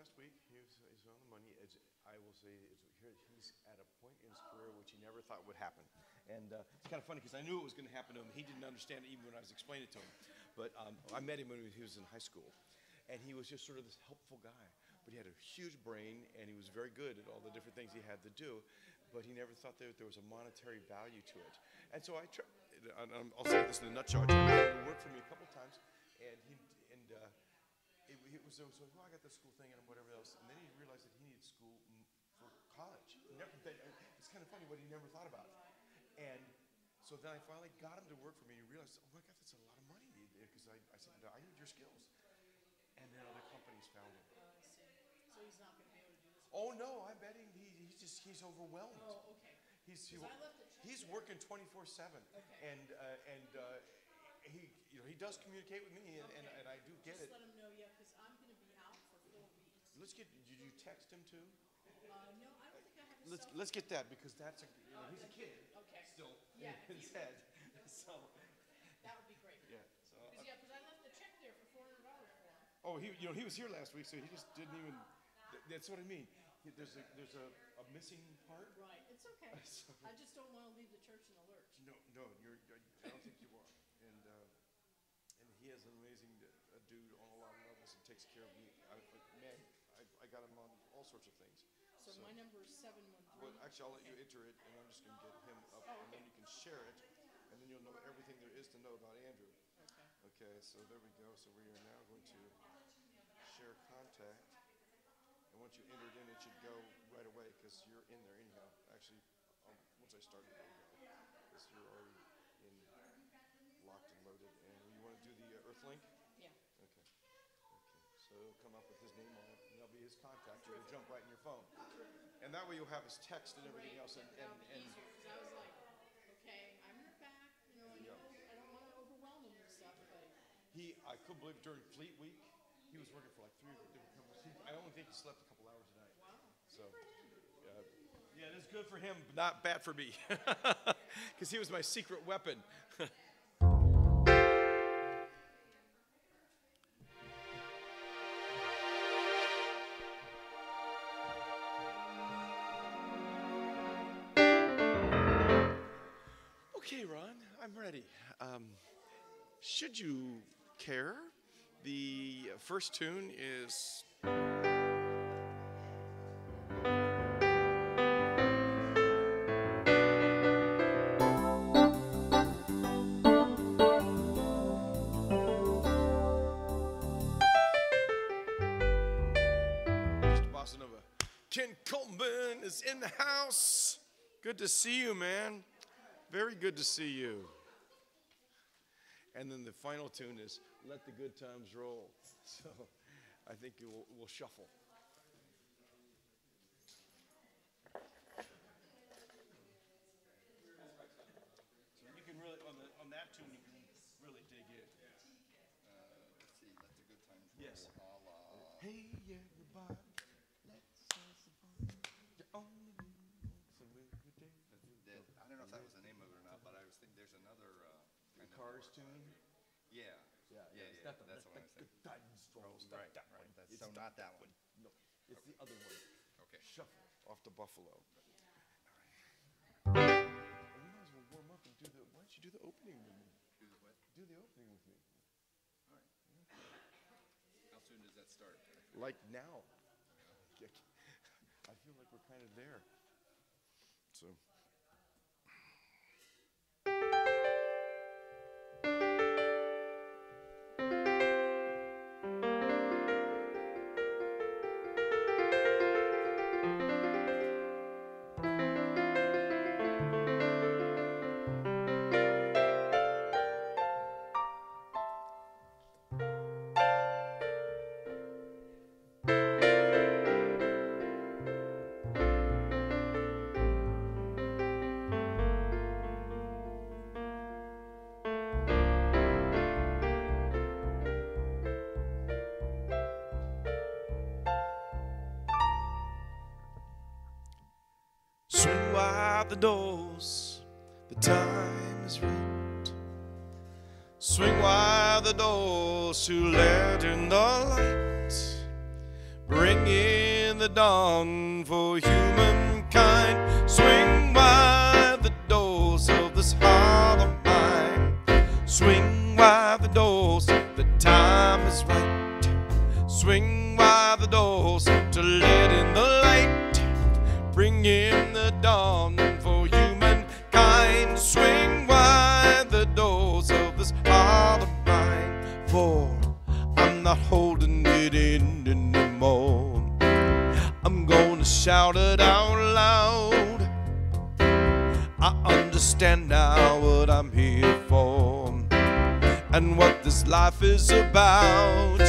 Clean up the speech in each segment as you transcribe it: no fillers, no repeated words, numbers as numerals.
last week. He's on the money. I will say he's at a point in his career which he never thought would happen. And it's kind of funny because I knew it was going to happen to him. He didn't understand it even when I was explaining it to him. But I met him when he was in high school. And he was just sort of this helpful guy. But he had a huge brain, and he was very good at all the different things he had to do. But he never thought that there was a monetary value to it. And so I'll say this in a nutshell. I tried to get him to work for me a couple times. And it was so, I got this school thing and whatever else. And then he realized that he needed school for college. It's kind of funny what he never thought about. And so then I finally got him to work for me, and he realized, oh my God, that's a lot of money. Because I said, I need your skills. And then other companies found him. So he's not going to be able to do this? Oh no, I'm betting he's overwhelmed. Oh, okay. He's working 24/7. Okay. And he does communicate with me, and I do get it. Just let him know, yeah, because I'm going to be out for 4 weeks. Did you text him too? No, I don't think I have his cell phone. Let's get that, because that's he's a kid. Okay. Still Yeah, in his head. So that would be great. yeah. So Because I left the check there for $400 for him. oh, he was here last week, so he just didn't even. That's what I mean. There's a missing part. Right. It's okay. I just don't want to leave the church in the lurch. No, I don't think you are. And he is an amazing dude on a lot of levels, and takes care of me. I got him on all sorts of things. So my number is 713. Well, actually, I'll let you enter it, and I'm just going to get him up, and then you can share it, and then you'll know everything there is to know about Andrew. Okay. Okay, so there we go. So we are now going to share contact. And once you enter it in, it should go right away because you're in there anyhow. Actually, once I start it, because you're already locked and loaded. And you want to do the Earth link? Yeah. Okay. So it'll come up with his name on it, and that'll be his contact. It'll jump right in your phone. And that way you'll have his text and everything else. And That'll be easier because I was like, okay, I'm in the back. I don't want to overwhelm him and stuff, but. I couldn't believe during Fleet Week, he was working for like 3 different companies. I only think he slept a couple hours a night. Wow. So, yeah, it is good for him, but not bad for me. Because he was my secret weapon. Okay, Ron, I'm ready. Should you care, the first tune is... Bossa Nova. Ken Coleman is in the house. Good to see you, man. Very good to see you. And then the final tune is Let the Good Times Roll. So I think we'll shuffle. So you can really, on that tune, you can really dig in. Let's see, Let the Good Times Roll. Yes. Hey, everybody, let's have some fun. The only some good day. I don't know if that was the name of it or not, but I was thinking there's another kind of Cars tune. Yeah. That's the one I was thinking. Right. That's so not that one. No, it's the other one. Okay. Shuffle off the Buffalo. Well, you might as well warm up and why don't you do the opening with me? Do the what? Do the opening with me. All right. How soon does that start? Like now. I feel like we're kind of there. So. Swing wide the doors, the time is right. Swing wide the doors to let in the light. bring in the dawn for humankind. Swing wide the doors of this heart of mine. Swing wide the doors, the time is right. Swing wide the doors to let in the light. Bring in the dawn for humankind. Swing wide the doors of this heart of mine. For I'm not holding it in anymore. I'm gonna shout it out loud. I understand now what I'm here for and what this life is about.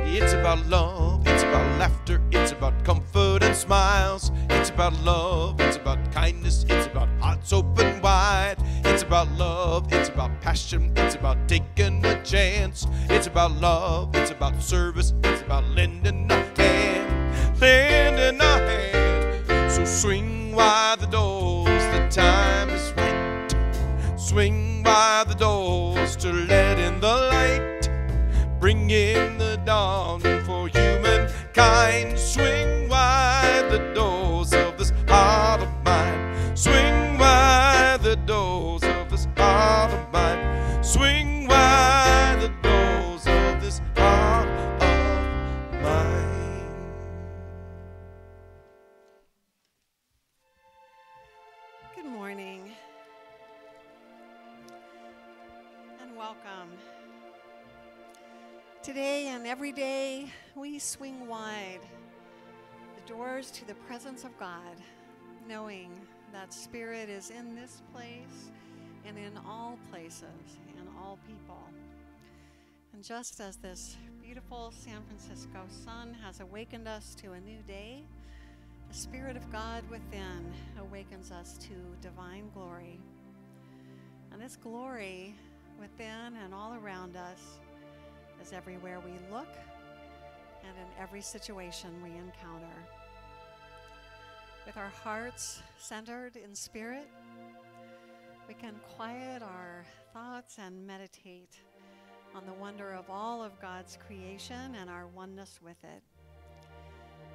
It's about love, it's about laughter, it's about comfort and smiles. It's about love, it's about kindness, it's about hearts open wide. It's about love, it's about passion, it's about taking a chance. It's about love, it's about service, it's about lending a hand, lending a hand. So swing wide the doors, the time is right. Swing wide the doors to let in the light. Bring in the dawn for humankind. Swing wide the doors of this heart of mine. Swing wide the doors of this heart of mine. Swing wide the doors of this heart of mine. Good morning and welcome. Today and every day, we swing wide the doors to the presence of God, knowing that Spirit is in this place and in all places and all people. And just as this beautiful San Francisco sun has awakened us to a new day, the Spirit of God within awakens us to divine glory. And this glory within and all around us is everywhere we look and in every situation we encounter. With our hearts centered in Spirit, we can quiet our thoughts and meditate on the wonder of all of God's creation and our oneness with it.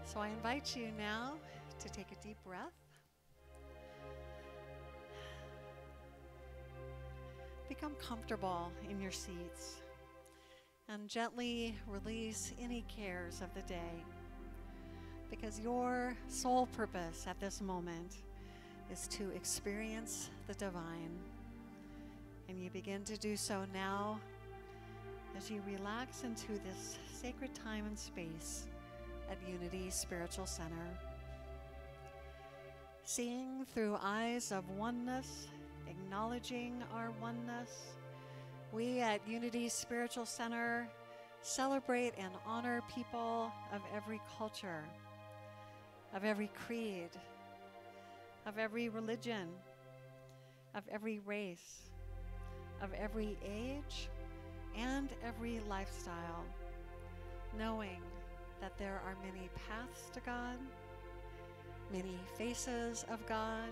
So I invite you now to take a deep breath. Become comfortable in your seats and gently release any cares of the day, because your sole purpose at this moment is to experience the divine. And you begin to do so now as you relax into this sacred time and space at Unity Spiritual Center. Seeing through eyes of oneness, acknowledging our oneness, we at Unity Spiritual Center celebrate and honor people of every culture, of every creed, of every religion, of every race, of every age, and every lifestyle, knowing that there are many paths to God, many faces of God,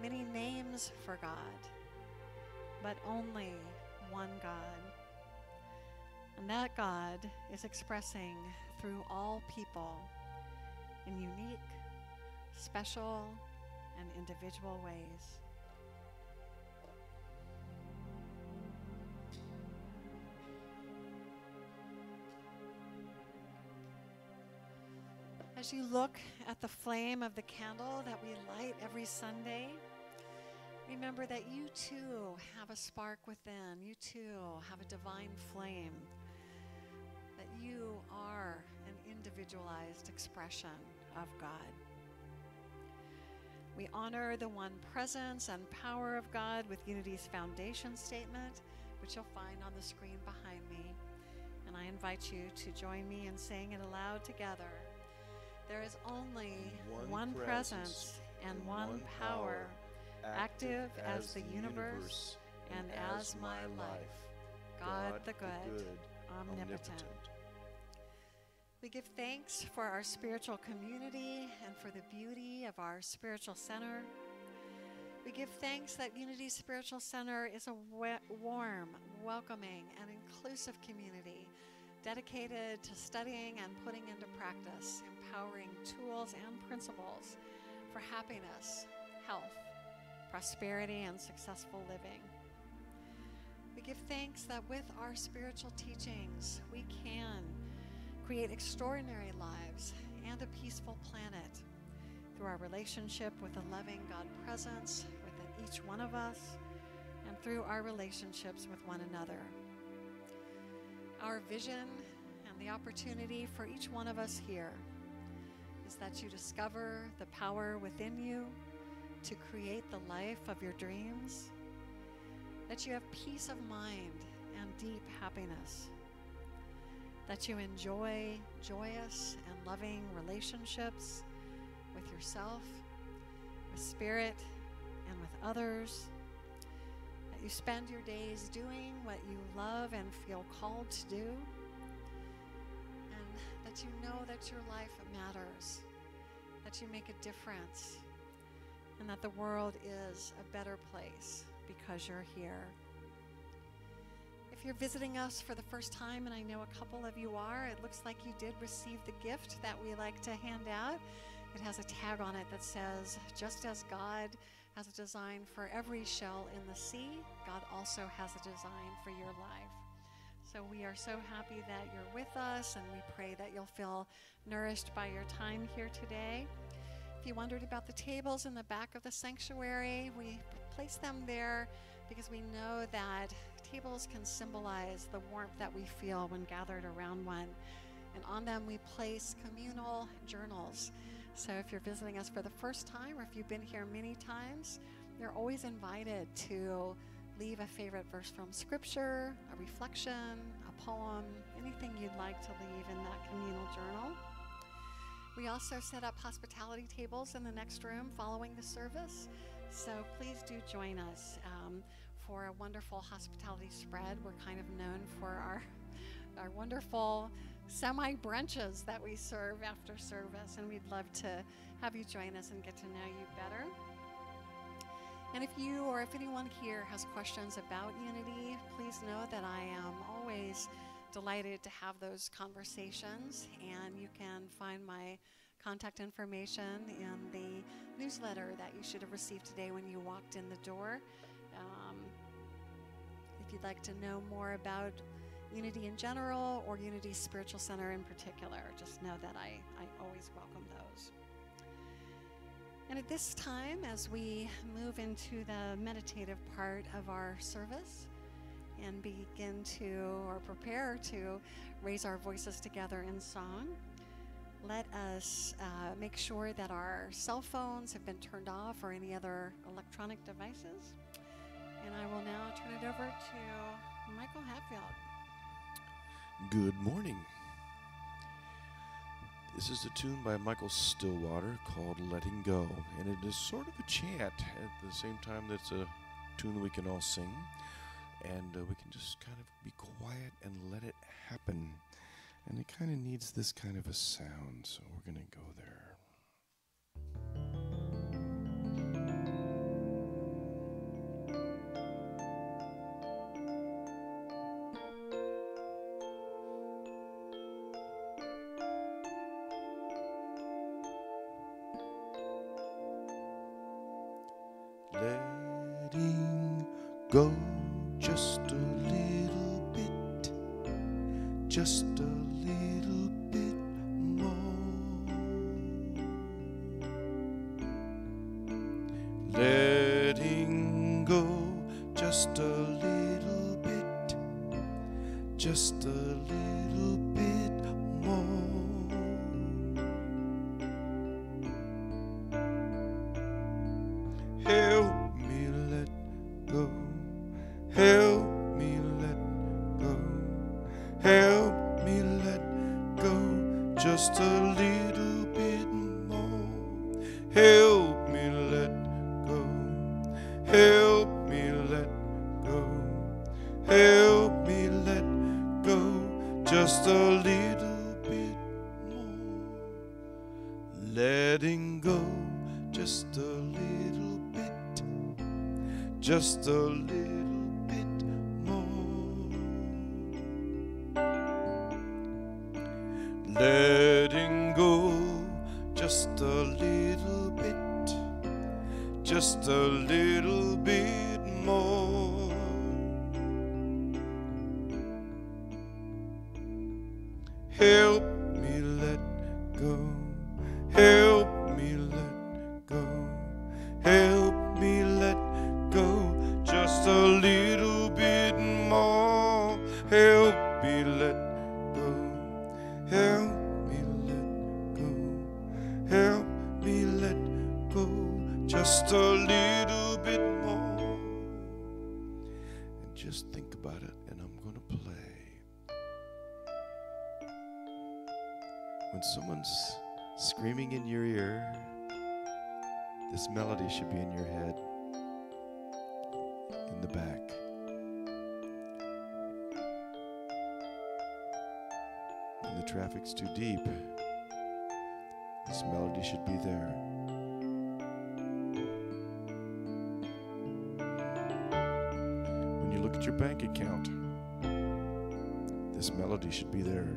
many names for God, but only one God. And that God is expressing through all people in unique, special, and individual ways. As you look at the flame of the candle that we light every Sunday, remember that you too have a spark within. You too have a divine flame. That you are an individualized expression of God. We honor the one presence and power of God with Unity's foundation statement, which you'll find on the screen behind me. And I invite you to join me in saying it aloud together. There is only one presence and one power, active as the universe and as my life, God the good, omnipotent. We give thanks for our spiritual community and for the beauty of our spiritual center. We give thanks that Unity Spiritual Center is a warm, welcoming, and inclusive community dedicated to studying and putting into practice empowering tools and principles for happiness, health, prosperity, and successful living. We give thanks that with our spiritual teachings, we can create extraordinary lives and a peaceful planet through our relationship with a loving God presence within each one of us and through our relationships with one another. Our vision and the opportunity for each one of us here is that you discover the power within you to create the life of your dreams, that you have peace of mind and deep happiness, that you enjoy joyous and loving relationships with yourself, with spirit, and with others, that you spend your days doing what you love and feel called to do, and that you know that your life matters, that you make a difference, and that the world is a better place because you're here. If you're visiting us for the first time, and I know a couple of you are, it looks like you did receive the gift that we like to hand out. It has a tag on it that says, just as God has a design for every shell in the sea, God also has a design for your life. So we are so happy that you're with us, and we pray that you'll feel nourished by your time here today. If you wondered about the tables in the back of the sanctuary, we place them there because we know that tables can symbolize the warmth that we feel when gathered around one. And on them we place communal journals. So if you're visiting us for the first time, or if you've been here many times, you're always invited to leave a favorite verse from Scripture, a reflection, a poem, anything you'd like to leave in that communal journal. We also set up hospitality tables in the next room following the service, so please do join us for a wonderful hospitality spread. We're kind of known for our wonderful semi-brunches that we serve after service, and we'd love to have you join us and get to know you better. And if you or if anyone here has questions about Unity, please know that I am always delighted to have those conversations, and you can find my contact information in the newsletter that you should have received today when you walked in the door. If you'd like to know more about Unity in general or Unity Spiritual Center in particular, just know that I always welcome those. And at this time, as we move into the meditative part of our service and begin to, or prepare to, raise our voices together in song, let us make sure that our cell phones have been turned off or any other electronic devices. And I will now turn it over to Michael Hatfield. Good morning. This is a tune by Michael Stillwater called Letting Go, and it is sort of a chant at the same time that's a tune that we can all sing, and we can just kind of be quiet and let it happen. And it kind of needs this kind of a sound, so we're going to go there. Letting go just a little bit, just a little bit more. Letting go just a little bit, just a little bit more. Help me let go. Help me let go. Help me let go just a little bit more. Help me let go. Help me let go. Help me let go just a little bit more. Letting go just a little bit, just a little bit more. letting go just a little bit, just a little bit more. Help me let go, help me let go, help me let go just a little bit more. Help me let go, help me let go, help me let go just a little bit more. And just think about it, and I'm gonna play. When someone's screaming in your ear, this melody should be in your head, in the back. When the traffic's too deep, this melody should be there. When you look at your bank account, this melody should be there.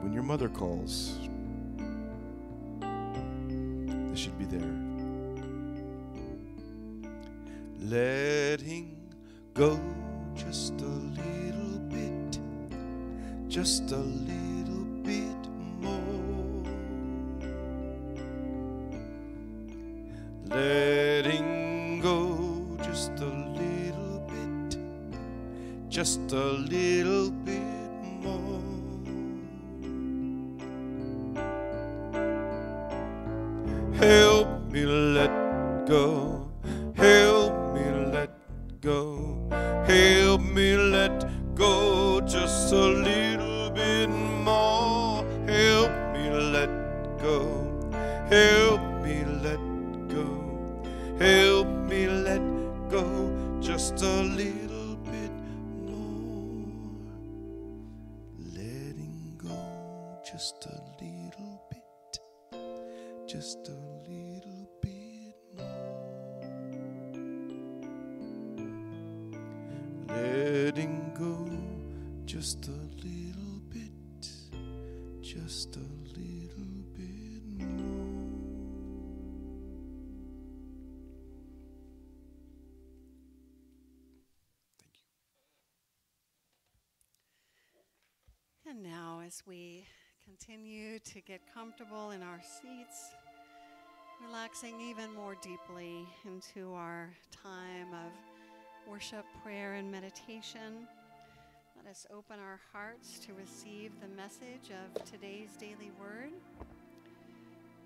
When your mother calls, this should be there. Letting go just a little bit, just a little bit more. Letting go just a little bit, just a little bit more. Help me let go, help me let go, help me let go just a little bit more. Help me let go, help me let go, help me let go just a little bit more. Letting go just a little bit, just a little bit more. Letting go just a little bit, just a little bit more. Thank you. And now, as we continue to get comfortable in our seats, relaxing even more deeply into our time of worship, prayer, and meditation, let us open our hearts to receive the message of today's daily word.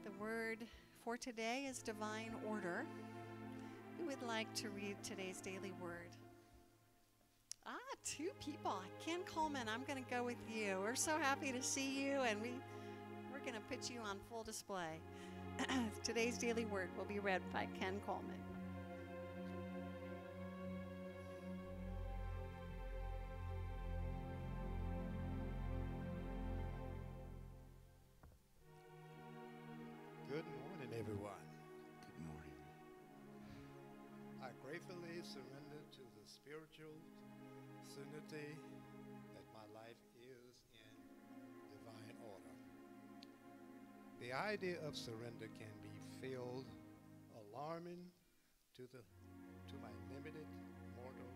The word for today is divine order. Who would like to read today's daily word? Two people. Ken Coleman, I'm going to go with you. We're so happy to see you, and we're going to put you on full display. Today's daily word will be read by Ken Coleman. Good morning, everyone. Good morning. I gratefully surrender to the spiritual certainty that my life is in divine order. The idea of surrender can be feel alarming to my limited mortal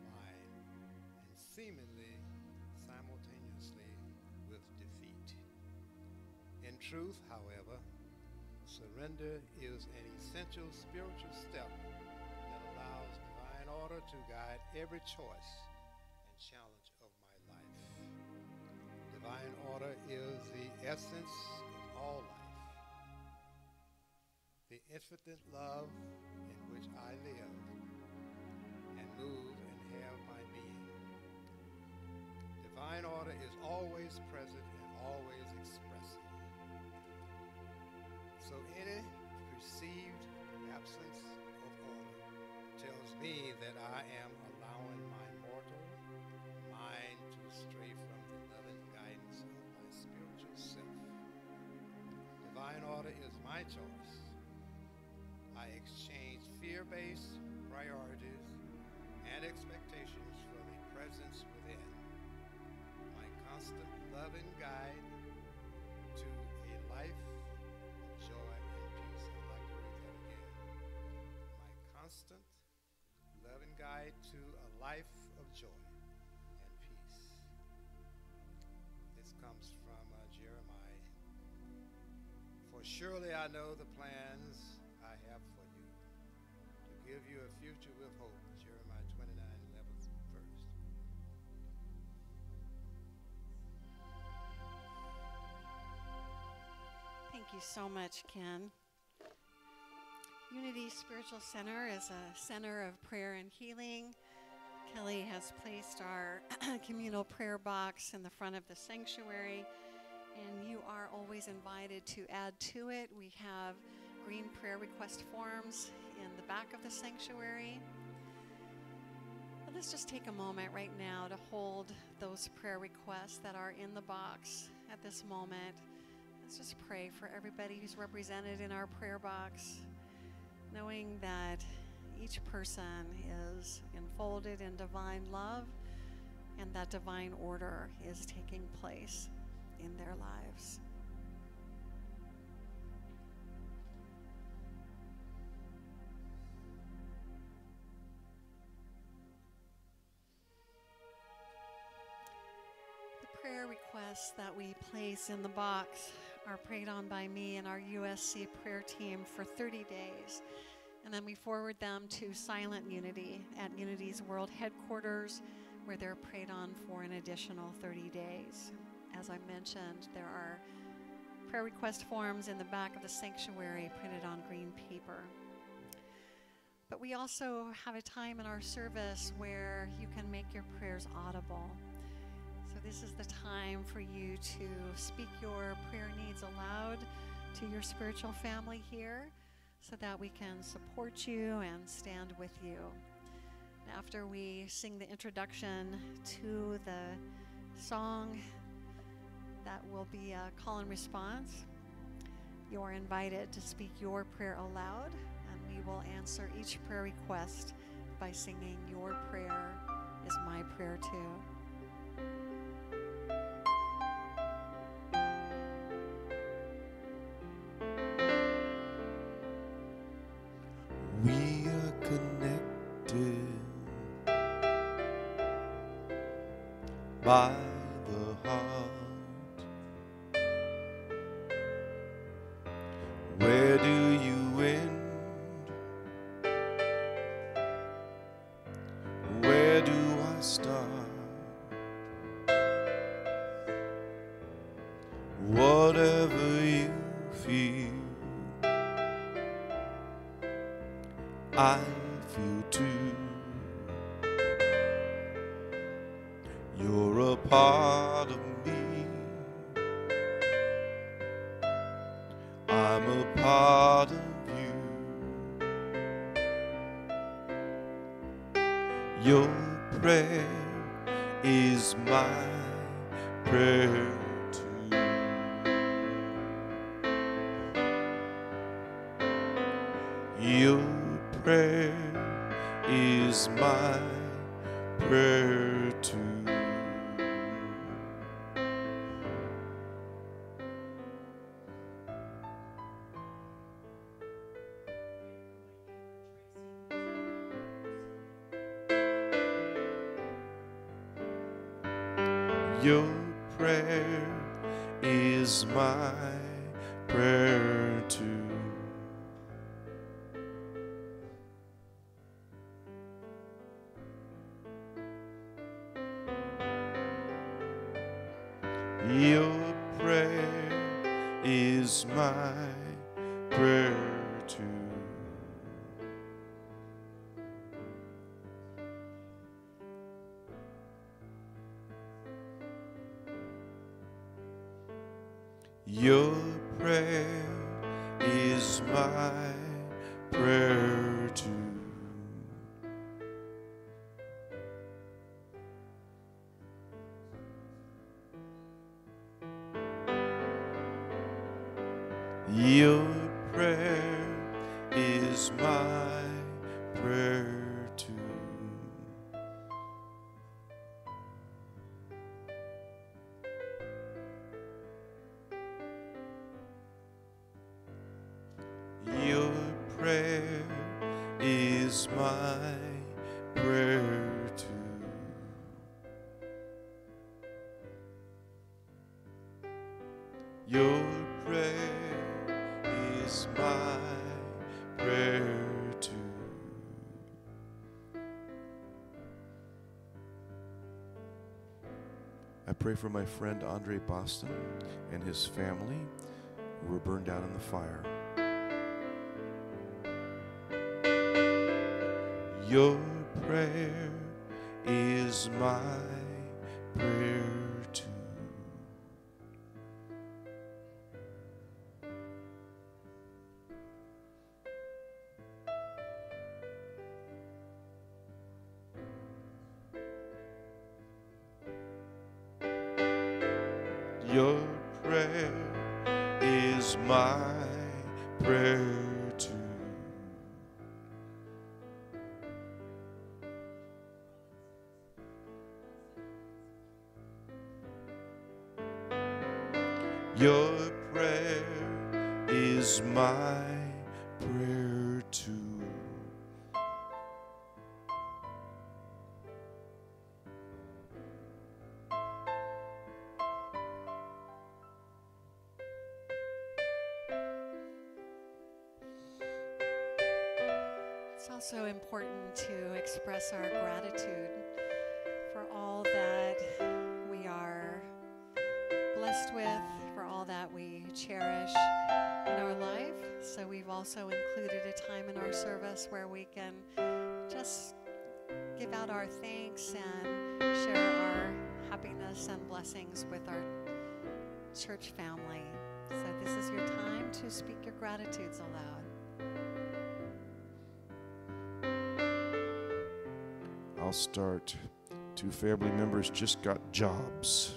mind and seemingly simultaneously with defeat. In truth, however, surrender is an essential spiritual step that allows divine order to guide every choice and challenge of my life. Divine order is the essence of all life, the infinite love in which I live and move and have my being. Divine order is always present and always expressive. So any perceived absence of order tells me that I am allowing my mortal mind to stray from the loving guidance of my spiritual self. Divine order is my choice. I exchange fear-based priorities, and expectations for the presence within. My constant love and guide to a life of joy and peace. I'd like to read that again. My constant love and guide to a life of joy and peace. This comes from Jeremiah. For surely I know the plans I have for you, to give you a future with hope. Jeremiah 29:11 verse. Thank you so much, Ken. Unity Spiritual Center is a center of prayer and healing. Kelly has placed our communal prayer box in the front of the sanctuary, and you are always invited to add to it. We have green prayer request forms in the back of the sanctuary. But let's just take a moment right now to hold those prayer requests that are in the box at this moment. Let's just pray for everybody who's represented in our prayer box, knowing that each person is enfolded in divine love and that divine order is taking place in their lives. The prayer requests that we place in the box are prayed on by me and our USC prayer team for 30 days. And then we forward them to Silent Unity at Unity's World Headquarters, where they're prayed on for an additional 30 days. As I mentioned, there are prayer request forms in the back of the sanctuary printed on green paper. But we also have a time in our service where you can make your prayers audible. So this is the time for you to speak your prayer needs aloud to your spiritual family here, so that we can support you and stand with you. After we sing the introduction to the song that will be a call and response, you are invited to speak your prayer aloud, and we will answer each prayer request by singing "Your Prayer is My Prayer Too." We are connected by the heart. Where do you end? Where do I start? Whatever you feel, I feel too. You're a part of me, I'm a part of you. Your prayer is my prayer too. Your prayer is my prayer too. Your prayer is my prayer too. Your prayer is my prayer too. Your prayer is my prayer too. Your prayer is my prayer my prayer too. Your prayer is my prayer too. I pray for my friend Andre Boston and his family who were burned out in the fire. Your prayer is my prayer too. Your prayer is my prayer too. Your prayer is my prayer too. It's also important to express our gratitude for all that we are blessed with, for all that we cherish in our life. So we've also included a time in our service where we can just give out our thanks and share our happiness and blessings with our church family. So this is your time to speak your gratitudes aloud. I'll start. 2 family members just got jobs.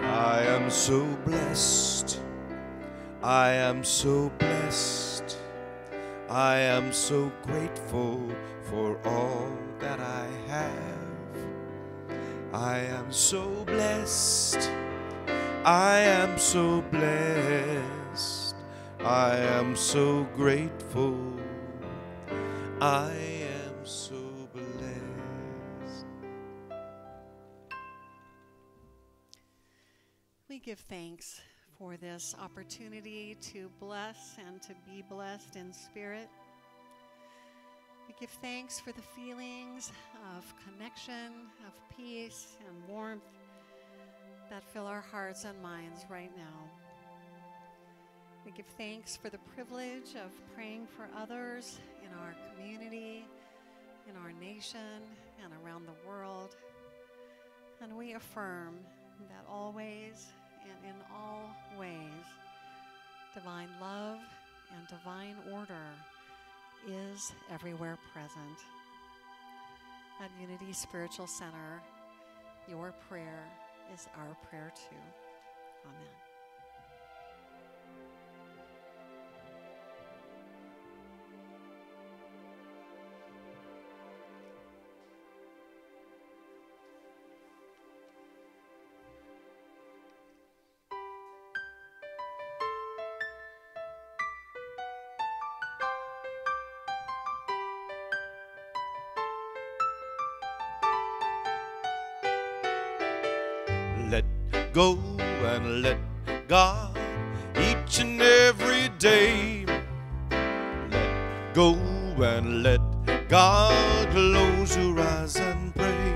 I am so blessed. I am so blessed. I am so grateful for all that I have. I am so blessed. I am so blessed. I am so grateful. I am so blessed. We give thanks for this opportunity to bless and to be blessed in spirit. We give thanks for the feelings of connection, of peace and warmth that fill our hearts and minds right now. We give thanks for the privilege of praying for others in our community, in our nation, and around the world. And we affirm that always and in all ways, divine love and divine order is everywhere present. At Unity Spiritual Center, your prayer is our prayer too. Amen. go and let God each and every day. Let go and let God. Close your eyes and pray.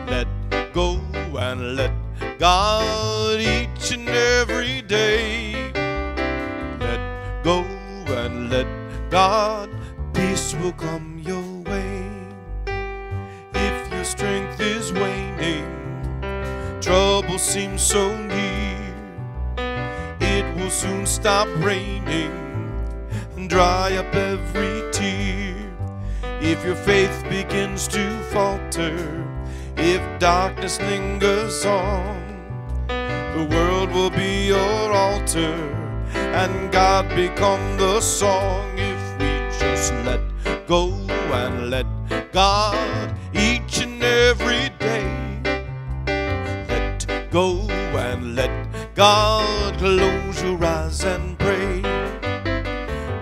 Let go and let God each and every day. Let go and let God. Peace will come your way. If your strength is waning, trouble seems so near, it will soon stop raining and dry up every tear. If your faith begins to falter, if darkness lingers on, the world will be your altar and God become the song. If we just let go and let God each and every day. Let go and let God. Close your eyes and pray.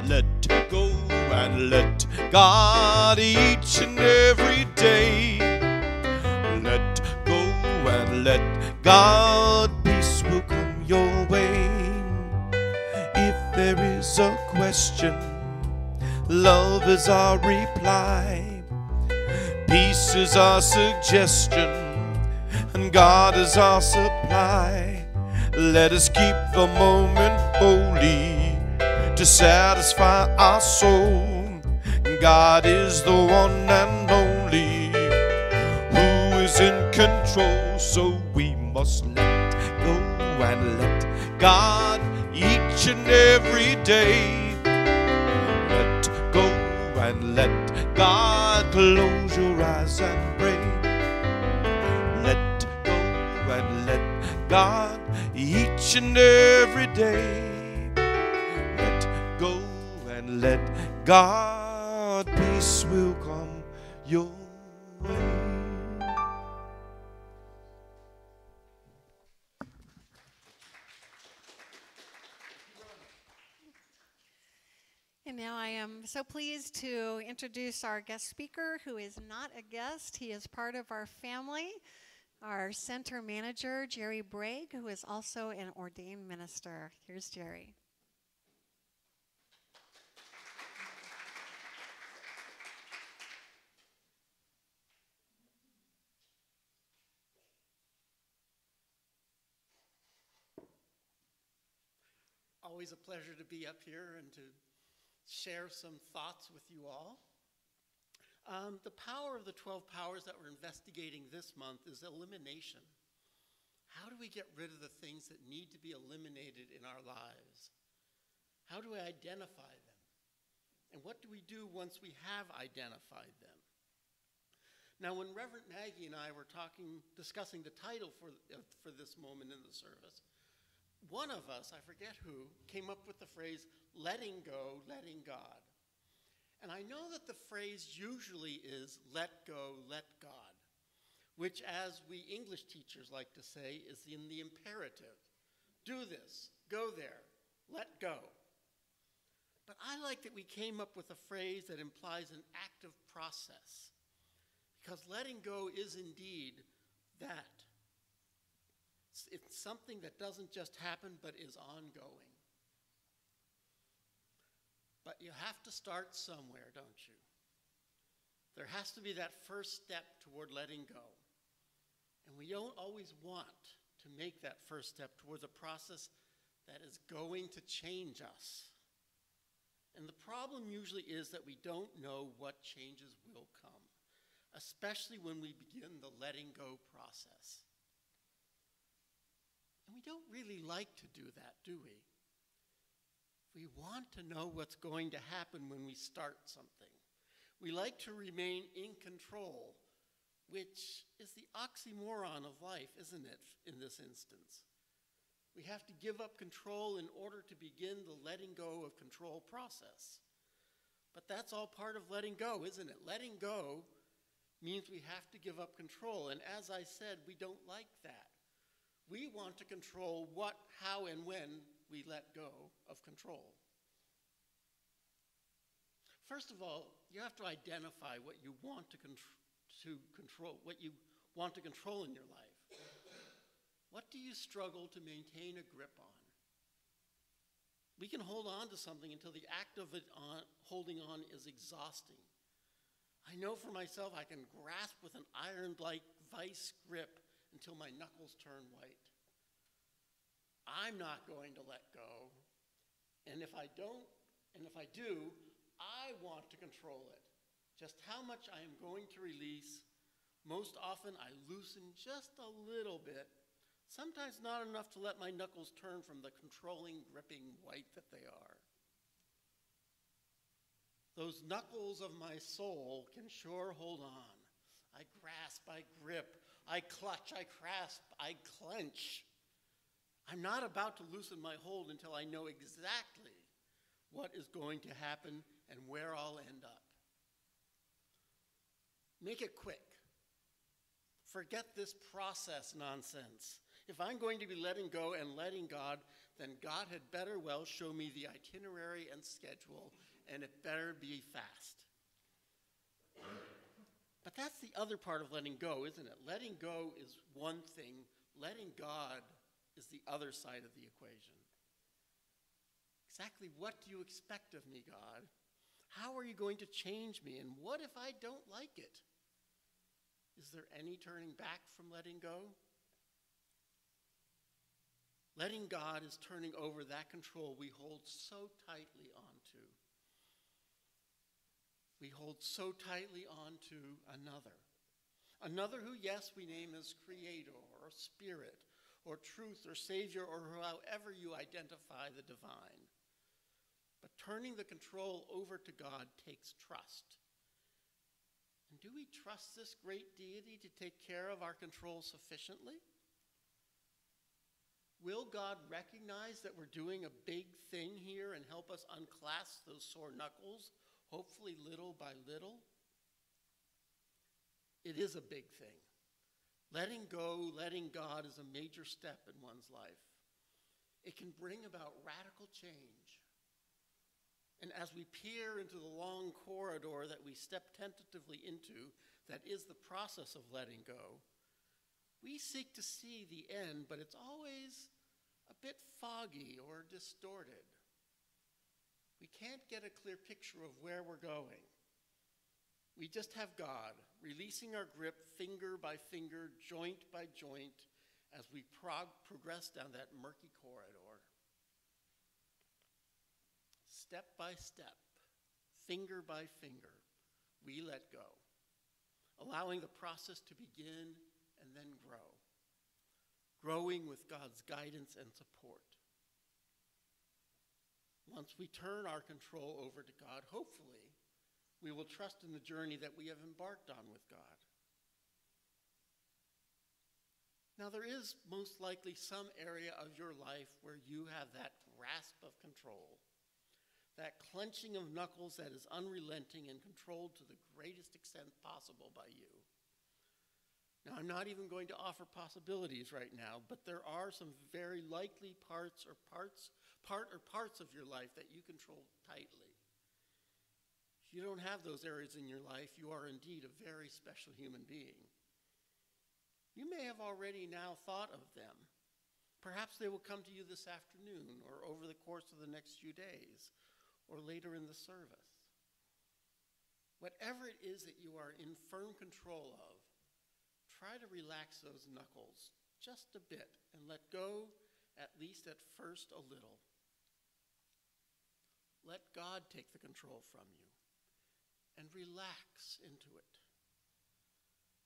Let go and let God each and every day. Let go and let God. Peace will come your way. If there is a question, love is our reply. Peace is our suggestion, and God is our supply. Let us keep the moment holy to satisfy our soul. God is the one and only who is in control. So we must let go and let God each and every day. Let go and let God. Close your eyes and pray. Let go and let God each and every day. Let go and let God. Peace will come your way. And now I am so pleased to introduce our guest speaker, who is not a guest. He is part of our family, our center manager, Gerry Brague, who is also an ordained minister. Here's Gerry. Always a pleasure to be up here and to share some thoughts with you all. The power of the 12 powers that we're investigating this month is elimination. How do we get rid of the things that need to be eliminated in our lives? How do we identify them? And what do we do once we have identified them? Now, when Reverend Maggie and I were discussing the title for this moment in the service, one of us, I forget who, came up with the phrase, letting go, letting God. And I know that the phrase usually is, let go, let God, which, as we English teachers like to say, is in the imperative. Do this, go there, let go. But I like that we came up with a phrase that implies an active process, because letting go is indeed that. It's something that doesn't just happen, but is ongoing. But you have to start somewhere, don't you? There has to be that first step toward letting go. And we don't always want to make that first step towards a process that is going to change us. And the problem usually is that we don't know what changes will come, especially when we begin the letting go process. And we don't really like to do that, do we? We want to know what's going to happen when we start something. We like to remain in control, which is the oxymoron of life, isn't it, in this instance? We have to give up control in order to begin the letting go of control process. But that's all part of letting go, isn't it? Letting go means we have to give up control. And as I said, we don't like that. We want to control what, how, and when we let go of control. First of all, you have to identify what you want to control, what you want to control in your life. What do you struggle to maintain a grip on? We can hold on to something until the act of holding on is exhausting. I know for myself I can grasp with an iron-like vice grip until my knuckles turn white. I'm not going to let go. And if I do, I want to control it. Just how much I am going to release. Most often I loosen just a little bit, sometimes not enough to let my knuckles turn from the controlling, gripping white that they are. Those knuckles of my soul can sure hold on. I grasp, I grip, I clutch, I grasp, I clench. I'm not about to loosen my hold until I know exactly what is going to happen and where I'll end up. Make it quick. Forget this process nonsense. If I'm going to be letting go and letting God, then God had better well show me the itinerary and schedule, and it better be fast. But that's the other part of letting go, isn't it? Letting go is one thing. Letting God is the other side of the equation. Exactly what do you expect of me, God? How are you going to change me? And what if I don't like it? Is there any turning back from letting go? Letting God is turning over that control we hold so tightly onto. We hold so tightly onto another. Another who, yes, we name as creator or spirit or truth or savior or however you identify the divine. But turning the control over to God takes trust. And do we trust this great deity to take care of our control sufficiently? Will God recognize that we're doing a big thing here and help us unclasp those sore knuckles, hopefully little by little? It is a big thing. Letting go, letting God is a major step in one's life. It can bring about radical change. And as we peer into the long corridor that we step tentatively into, that is the process of letting go, we seek to see the end, but it's always a bit foggy or distorted. We can't get a clear picture of where we're going. We just have God releasing our grip finger by finger, joint by joint, as we progress down that murky corridor. Step by step, finger by finger, we let go, allowing the process to begin and then grow, growing with God's guidance and support. Once we turn our control over to God, hopefully, we will trust in the journey that we have embarked on with God. Now, there is most likely some area of your life where you have that grasp of control, that clenching of knuckles that is unrelenting and controlled to the greatest extent possible by you. Now, I'm not even going to offer possibilities right now, but there are some very likely parts of your life that you control tightly. If you don't have those areas in your life, you are indeed a very special human being. You may have already now thought of them. Perhaps they will come to you this afternoon or over the course of the next few days or later in the service. Whatever it is that you are in firm control of, try to relax those knuckles just a bit and let go, at least at first, a little. Let God take the control from you and relax into it.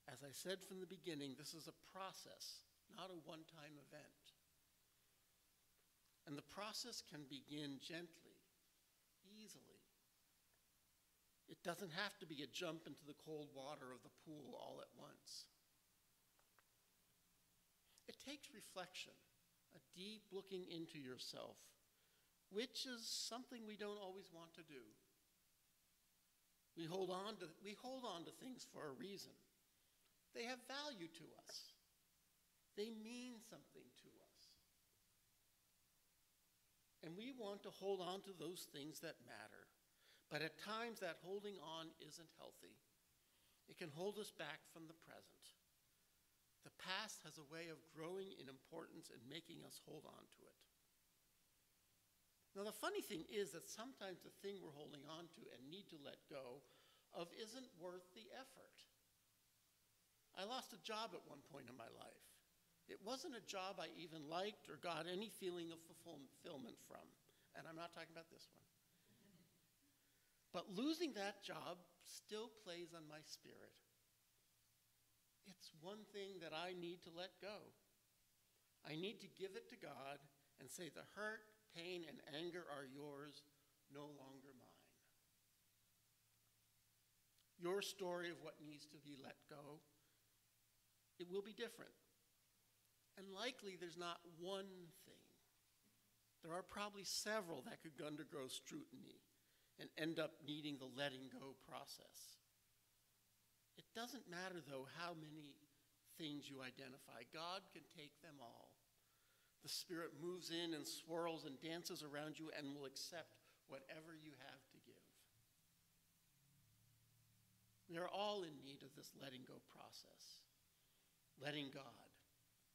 As I said from the beginning, this is a process, not a one-time event. And the process can begin gently, easily. It doesn't have to be a jump into the cold water of the pool all at once. It takes reflection, a deep looking into yourself, which is something we don't always want to do. We hold on to things for a reason. They have value to us. They mean something to us. And we want to hold on to those things that matter. But at times that holding on isn't healthy. It can hold us back from the present. The past has a way of growing in importance and making us hold on to it. Now, the funny thing is that sometimes the thing we're holding on to and need to let go of isn't worth the effort. I lost a job at one point in my life. It wasn't a job I even liked or got any feeling of fulfillment from. And I'm not talking about this one. But losing that job still plays on my spirit. It's one thing that I need to let go. I need to give it to God and say the hurt, pain, and anger are yours, no longer mine. Your story of what needs to be let go, it will be different. And likely there's not one thing. There are probably several that could undergo scrutiny and end up needing the letting go process. It doesn't matter, though, how many things you identify. God can take them all. The Spirit moves in and swirls and dances around you and will accept whatever you have to give. We are all in need of this letting go process. Letting God.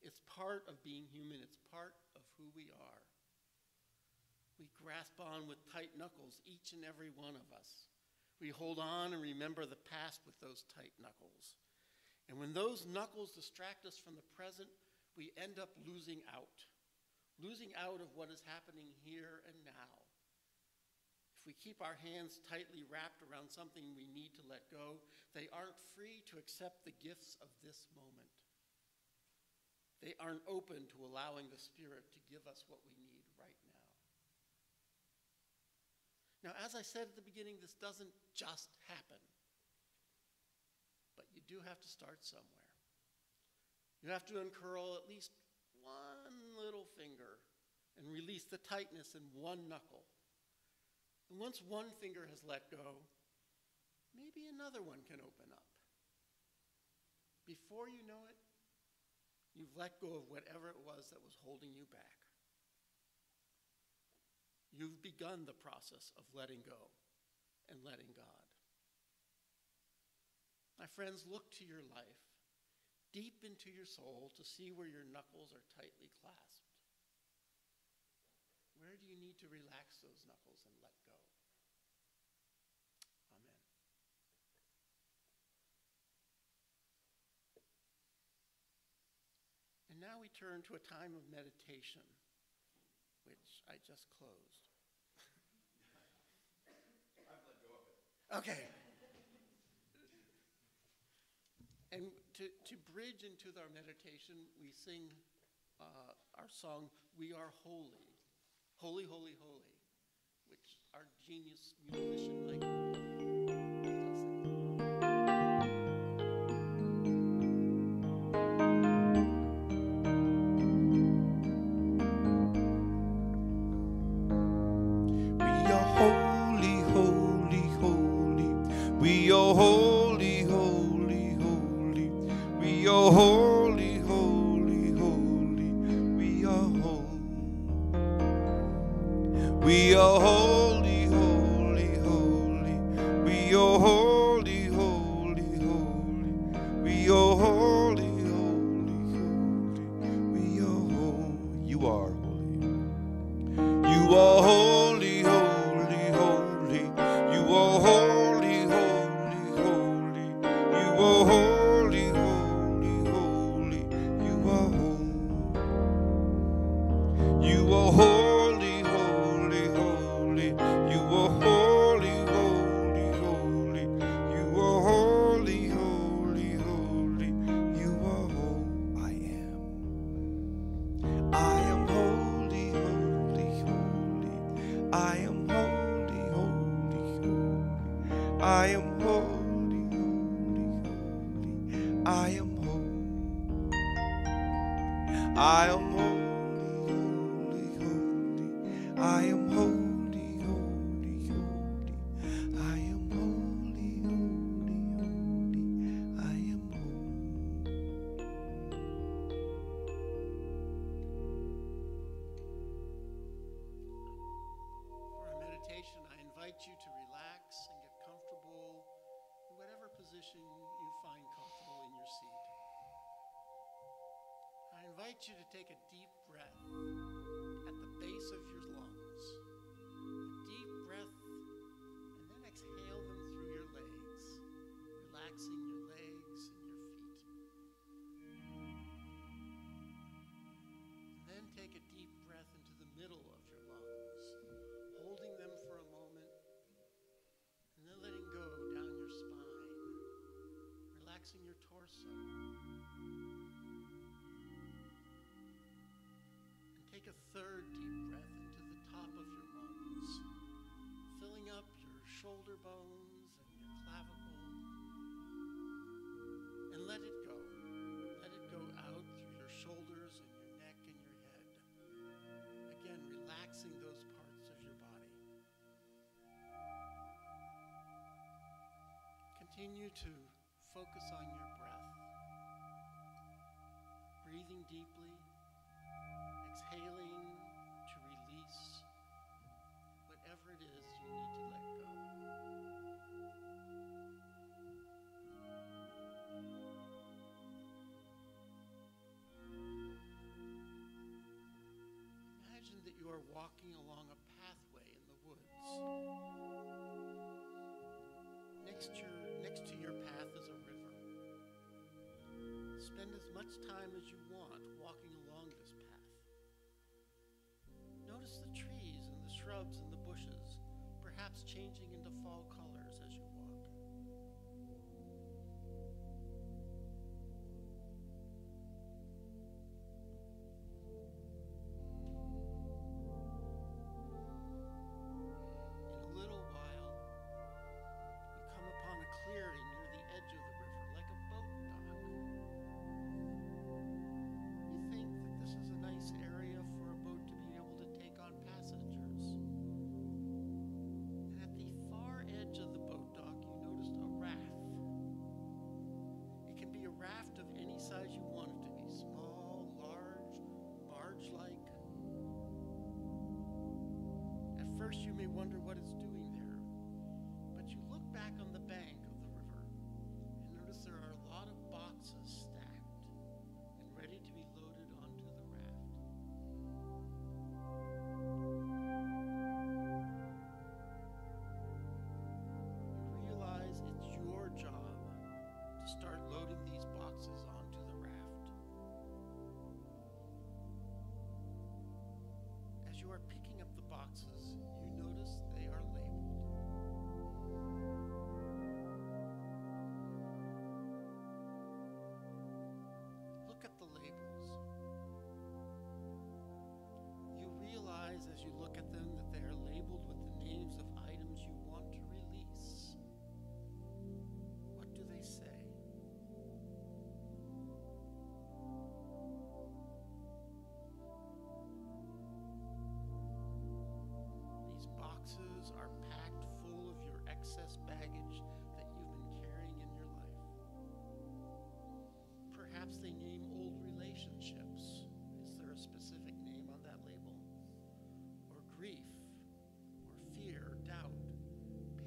It's part of being human. It's part of who we are. We grasp on with tight knuckles, each and every one of us. We hold on and remember the past with those tight knuckles. And when those knuckles distract us from the present, we end up losing out of what is happening here and now. If we keep our hands tightly wrapped around something we need to let go, they aren't free to accept the gifts of this moment. They aren't open to allowing the Spirit to give us what we need right now. Now, as I said at the beginning, this doesn't just happen. But you do have to start somewhere. You have to uncurl at least one little finger and release the tightness in one knuckle. And once one finger has let go, maybe another one can open up. Before you know it, you've let go of whatever it was that was holding you back. You've begun the process of letting go and letting God. My friends, look to your life, deep into your soul, to see where your knuckles are tightly clasped. Where do you need to relax those knuckles and let go? Amen. And now we turn to a time of meditation, which I just closed. I've let go of it. Okay. And to bridge into our meditation, we sing our song, We Are Holy. Holy, holy, holy, which our genius musician Mike does sing. We are holy, holy, holy. We are holy, holy, holy. We are holy. We are holy, holy, holy. We are holy, holy, holy. We are holy, holy, holy. We are holy. You are holy. You are holy, holy, holy. You are holy. You are holy, holy, holy. You are holy. You are holy, holy, holy. You are holy, holy, holy. You are holy, holy, holy. You are holy. I am holy, holy, holy. I am holy, holy, holy. I am holy. I am holy. I am holy, holy, holy. I am holy, holy, holy. I am holy, holy, holy. I am holy. For our meditation, I invite you to relax and get comfortable in whatever position you find comfortable in your seat. invite you to take a deep breath at the base of your lungs. A deep breath, and then exhale them through your legs, relaxing your legs and your feet. And then take a deep breath into the middle of your lungs, holding them for a moment, and then letting go down your spine, relaxing your torso. Take a third deep breath into the top of your lungs, filling up your shoulder bones and your clavicle. And let it go. Let it go out through your shoulders and your neck and your head. Again, relaxing those parts of your body. Continue to focus on your breath. Breathing deeply. Exhaling to release whatever it is you need to let go. Imagine that you are walking along a pathway in the woods. Next to your path is a river. Spend as much time as you want walking along this path. Notice the trees and the shrubs and the bushes, perhaps changing into fall colors as you walk. In a little while, you come upon a clearing near the edge of the river, like a boat dock. You think that this is a nice area for a boat to be able to take on passengers. And at the far edge of the boat dock, you noticed a raft. It can be a raft of any size you want it to be, small, large, barge-like. At first you may wonder what it's doing there, but you look back on the bank of the river and notice there are a lot of boxes stacked and ready to be loaded onto the raft. You realize it's your job to start loading these boxes onto the raft. As you are picking up the boxes, you notice they are labeled. Look at the labels. You realize as you look at them that they are labeled with the names of items you want to release. What do they say? These boxes are packed full of your excess baggage that you've been carrying in your life. Perhaps they name old relationships. Is there a specific name on that label? Or grief, or fear, doubt,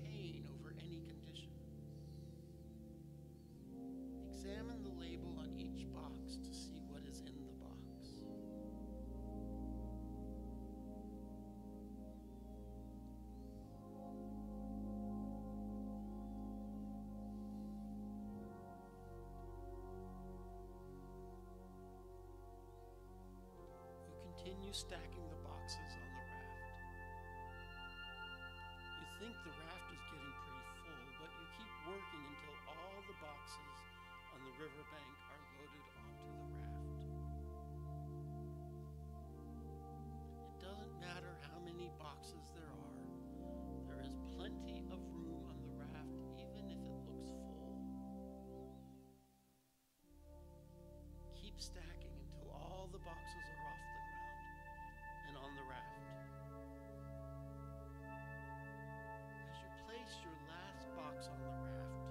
pain over any condition. Examine the label on each box to see what is in the box. You continue stacking the boxes on the raft. You think the raft is getting pretty full, but you keep working until all the boxes on the riverbank are loaded onto the raft. It doesn't matter how many boxes there is plenty of room on the raft, even if it looks full. Keep stacking until all the boxes are off the ground and on the raft. As you place your last box on the raft,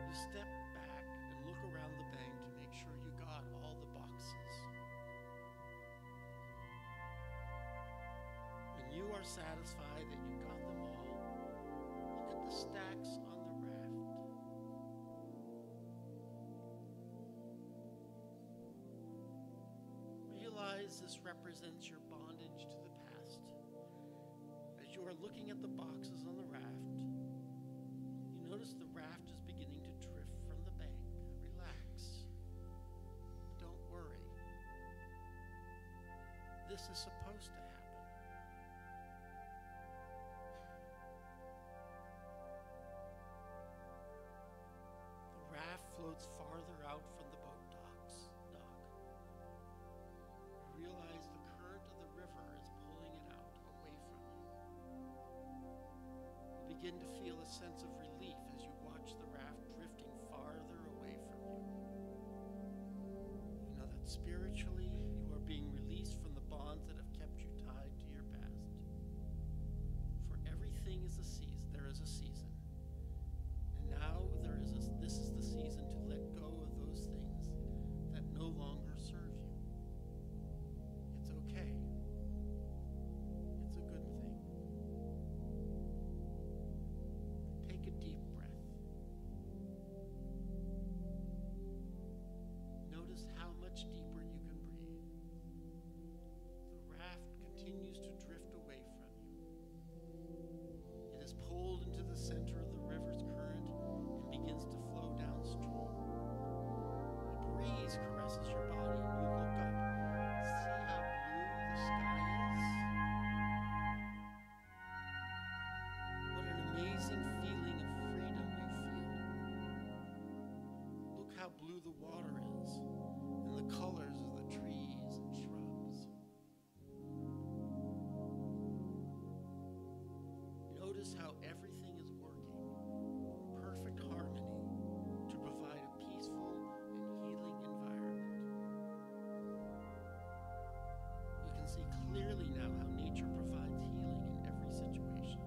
you step back and look around the bank to make sure you got all the boxes. When you are satisfied that you got them all, look at the stacks on the raft. realize this represents your bondage to the past. As you are looking at the boxes on the raft, you notice the raft is beginning to drift from the bank. Relax. Don't worry. This is supposed to happen. The raft floats farther out from the boat docks. You realize the current of the river is pulling it out away from you. You begin to feel a sense of relief as you watch the raft drifting farther away from you. You know that spiritually you are being released from the bonds that have kept you tied to your past. For everything is a season. There is a season. And now this is the season to let go of those things that no longer serve you. It's okay. It's a good thing. Take a deep breath. Notice how much deeper you can breathe. The raft continues to drift away from you. It is pulled into the center of the river's current and begins to flow downstream. A breeze caresses your body and you look up. See how blue the sky is? What an amazing feeling of freedom you feel. Look how blue the water is and the colors of the trees and shrubs. Notice how everything is working in perfect harmony to provide a peaceful and healing environment. You can see clearly now how nature provides healing in every situation.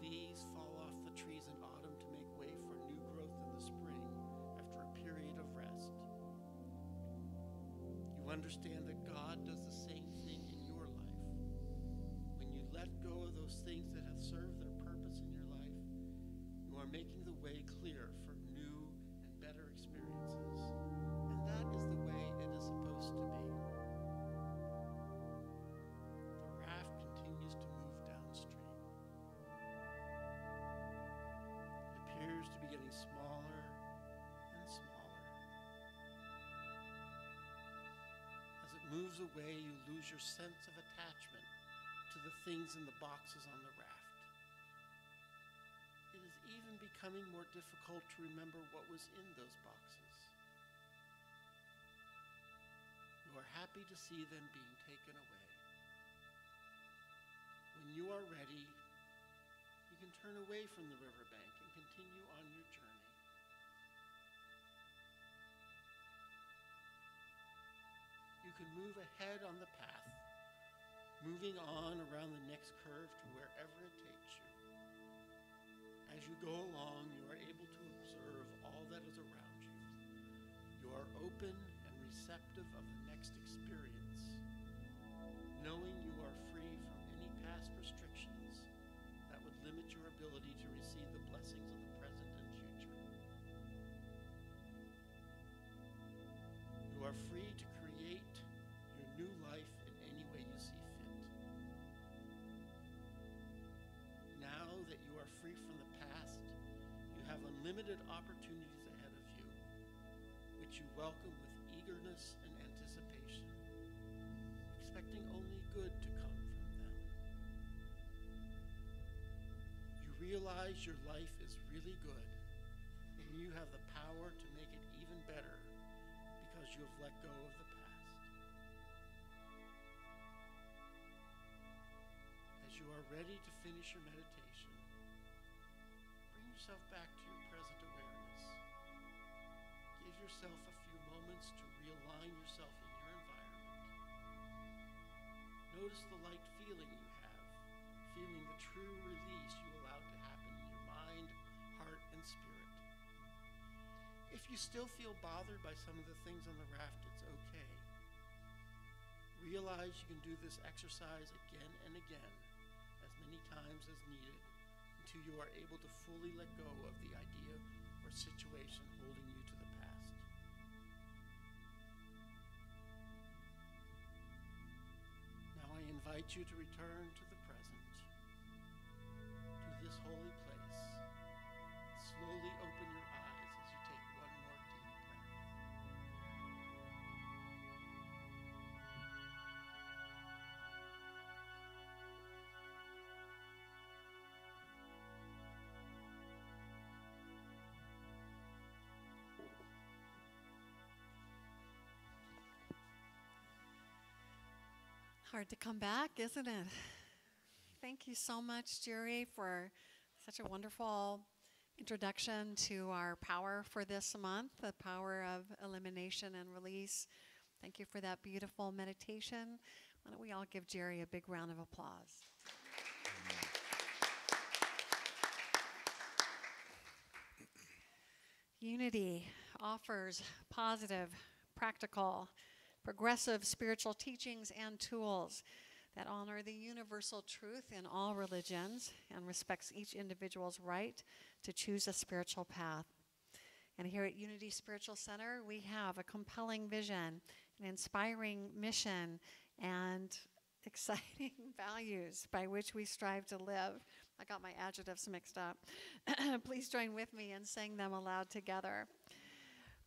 Leaves fall off the trees in autumn to make way for new growth in the spring after a period of rest. You understand that God does the same thing in your life. When you let go of those things that have served their purpose in your life, you are making the way clear for new and better experiences. And that is the way it is supposed to be. The raft continues to move downstream. It appears to be getting smaller and smaller. As it moves away, you lose your sense of attachment to the things in the boxes on the raft. It is even becoming more difficult to remember what was in those boxes. You are happy to see them being taken away. When you are ready, you can turn away from the riverbank and continue on your journey. You can move ahead on the path, moving on around the next curve to wherever it takes you. As you go along, you are able to observe all that is around you. You are open and receptive of the next experience, knowing you are free from any past restrictions that would limit your ability to receive the blessings of the present and future. You are free to create your new life in any way you see fit. Now that you are free from the past, you have unlimited opportunities ahead of you, which you welcome with eagerness and anticipation, expecting only good to come from them. You realize your life is really good, and you have the power to make it even better because you have let go of the past. As you are ready to finish your meditation, bring yourself back to your present awareness. Give yourself a few moments to realign yourself in your environment. Notice the light feeling you have, feeling the true release you allowed to happen in your mind, heart, and spirit. If you still feel bothered by some of the things on the raft, it's okay. Realize you can do this exercise again and again, as many times as needed, until you are able to fully let go of the idea or situation holding you to the past. invite you to return to the present, to this holy place. Slowly open your eyes as you take one more deep breath. Hard to come back, isn't it? Thank you so much, Gerry, for such a wonderful introduction to our power for this month, the power of elimination and release. Thank you for that beautiful meditation. Why don't we all give Gerry a big round of applause? Unity offers positive, practical, progressive spiritual teachings and tools that honor the universal truth in all religions and respects each individual's right to choose a spiritual path. And here at Unity Spiritual Center, we have a compelling vision, an inspiring mission, and exciting values by which we strive to live. I got my adjectives mixed up. Please join with me in saying them aloud together.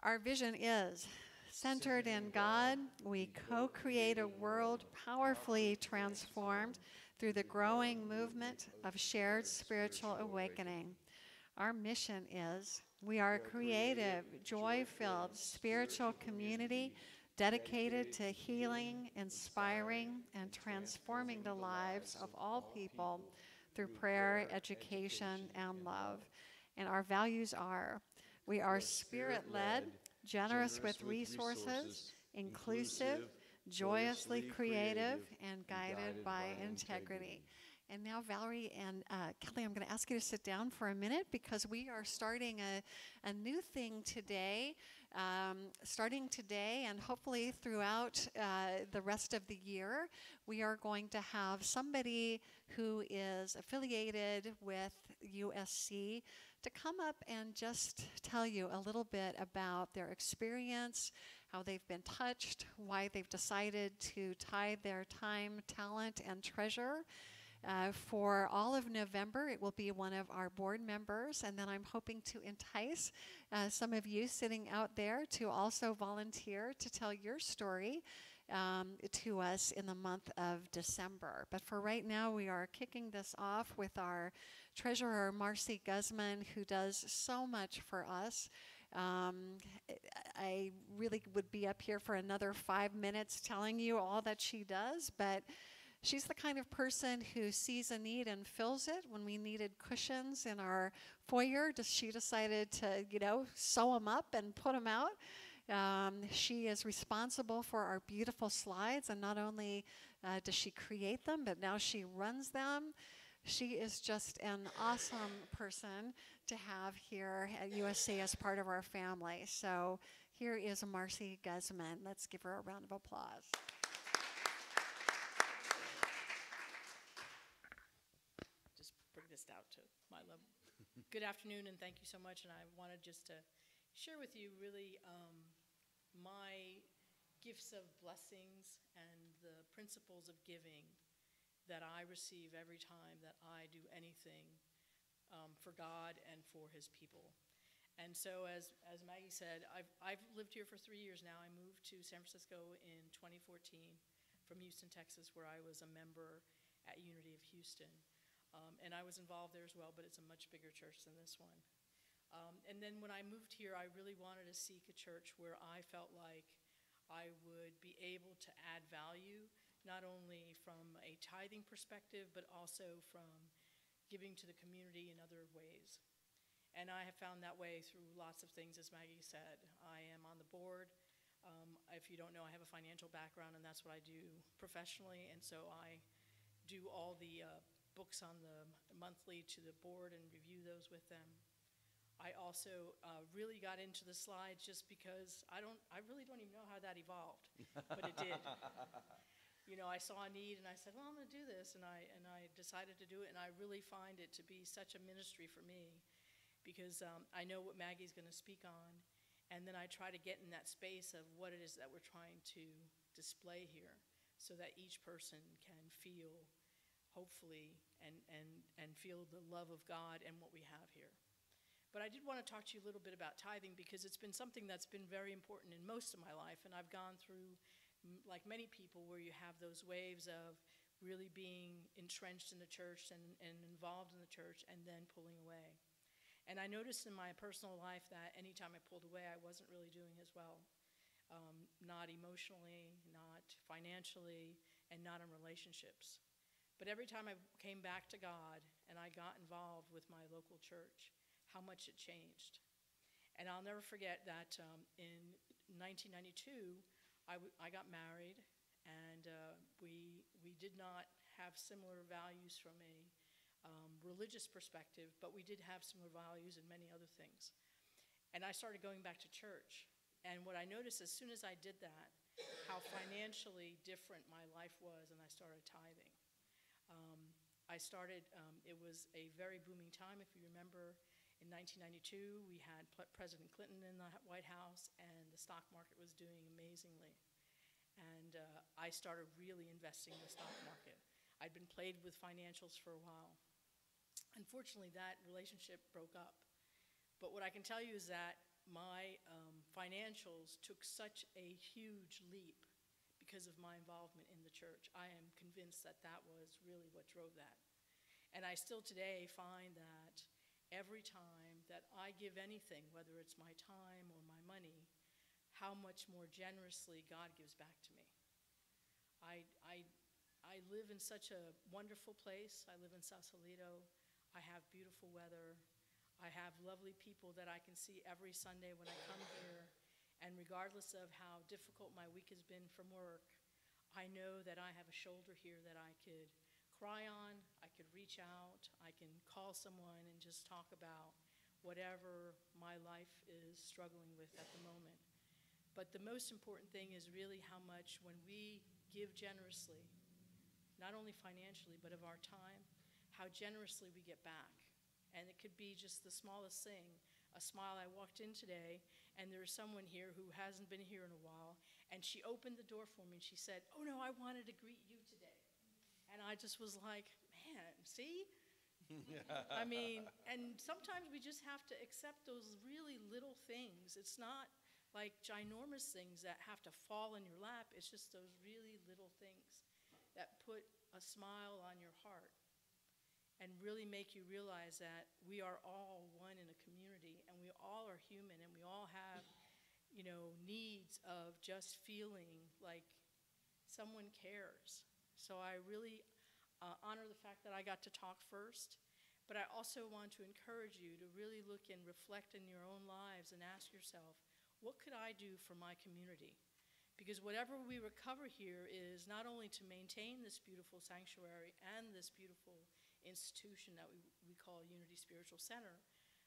Our vision is: centered in God, we co-create a world powerfully transformed through the growing movement of shared spiritual awakening. Our mission is: we are a creative, joy-filled spiritual community dedicated to healing, inspiring, and transforming the lives of all people through prayer, education, and love. And our values are: we are spirit-led, generous with resources, inclusive, joyously creative, and guided by integrity. And now, Valerie and Kelly, I'm going to ask you to sit down for a minute because we are starting a new thing today. Starting today and hopefully throughout the rest of the year, we are going to have somebody who is affiliated with USC to come up and just tell you a little bit about their experience, how they've been touched, why they've decided to tithe their time, talent, and treasure. For all of November, it will be one of our board members, and then I'm hoping to entice some of you sitting out there to also volunteer to tell your story to us in the month of December. But for right now, we are kicking this off with our treasurer, Marcy Guzman, who does so much for us. I really would be up here for another 5 minutes telling you all that she does, but she's the kind of person who sees a need and fills it. When we needed cushions in our foyer, she decided to, sew them up and put them out. She is responsible for our beautiful slides, and not only does she create them, but now she runs them. She is just an awesome person to have here at USC as part of our family. So here is Marcy Guzman. Let's give her a round of applause. Just bring this down to my level. Good afternoon, and thank you so much. And I wanted just to share with you really my gifts of blessings and the principles of giving that I receive every time that I do anything for God and for His people. And so, as Maggie said, I've lived here for 3 years now. I moved to San Francisco in 2014 from Houston, Texas, where I was a member at Unity of Houston. And I was involved there as well, but it's a much bigger church than this one. And then when I moved here, I really wanted to seek a church where I felt like I would be able to add value, not only from a tithing perspective, but also from giving to the community in other ways. And I have found that way through lots of things, as Maggie said. I am on the board. If you don't know, I have a financial background, and that's what I do professionally. And so I do all the books on the monthly to the board and review those with them. I also really got into the slides just because I really don't even know how that evolved, but it did. I saw a need and I said, well, I'm going to do this, and I decided to do it, and I really find it to be such a ministry for me because I know what Maggie's going to speak on, and then I try to get in that space of what it is that we're trying to display here. so that each person can feel, hopefully, and feel the love of God and what we have here. But I did want to talk to you a little bit about tithing, because it's been something that's been very important in most of my life, and I've gone through, like many people, where you have those waves of really being entrenched in the church and involved in the church, and then pulling away. And I noticed in my personal life that anytime I pulled away, I wasn't really doing as well. Not emotionally, not financially, and not in relationships. But every time I came back to God and I got involved with my local church, how much it changed. And I'll never forget that in 1992, I got married, and we did not have similar values from a religious perspective, but we did have similar values in many other things. And I started going back to church. And what I noticed as soon as I did that, how financially different my life was, and I started tithing. It was a very booming time. If you remember, in 1992, we had President Clinton in the White House, and the stock market was doing amazingly. And I started really investing in the stock market. I'd been plagued with financials for a while. Unfortunately, that relationship broke up. But what I can tell you is that my financials took such a huge leap because of my involvement in the church. I am convinced that that was really what drove that. And I still today find that every time that I give anything, whether it's my time or my money, how much more generously God gives back to me. I live in such a wonderful place. I live in Sausalito. I have beautiful weather. I have lovely people that I can see every Sunday when I come here. And regardless of how difficult my week has been from work, I know that I have a shoulder here that I could cry on, I could reach out, I can call someone and just talk about whatever my life is struggling with at the moment. But the most important thing is really how much, when we give generously, not only financially, but of our time, how generously we get back. And it could be just the smallest thing. A smile. I walked in today, and there's someone here who hasn't been here in a while, and she opened the door for me, and she said, "Oh no, I wanted to greet you today." And I just was like, man, see? I mean, and sometimes we just have to accept those really little things. It's not like ginormous things that have to fall in your lap. It's just those really little things that put a smile on your heart and really make you realize that we are all one in a community, and we all are human, and we all have, needs of just feeling like someone cares. So I really honor the fact that I got to talk first, but I also want to encourage you to really look and reflect in your own lives and ask yourself, what could I do for my community? Because whatever we recover here is not only to maintain this beautiful sanctuary and this beautiful institution that we call Unity Spiritual Center,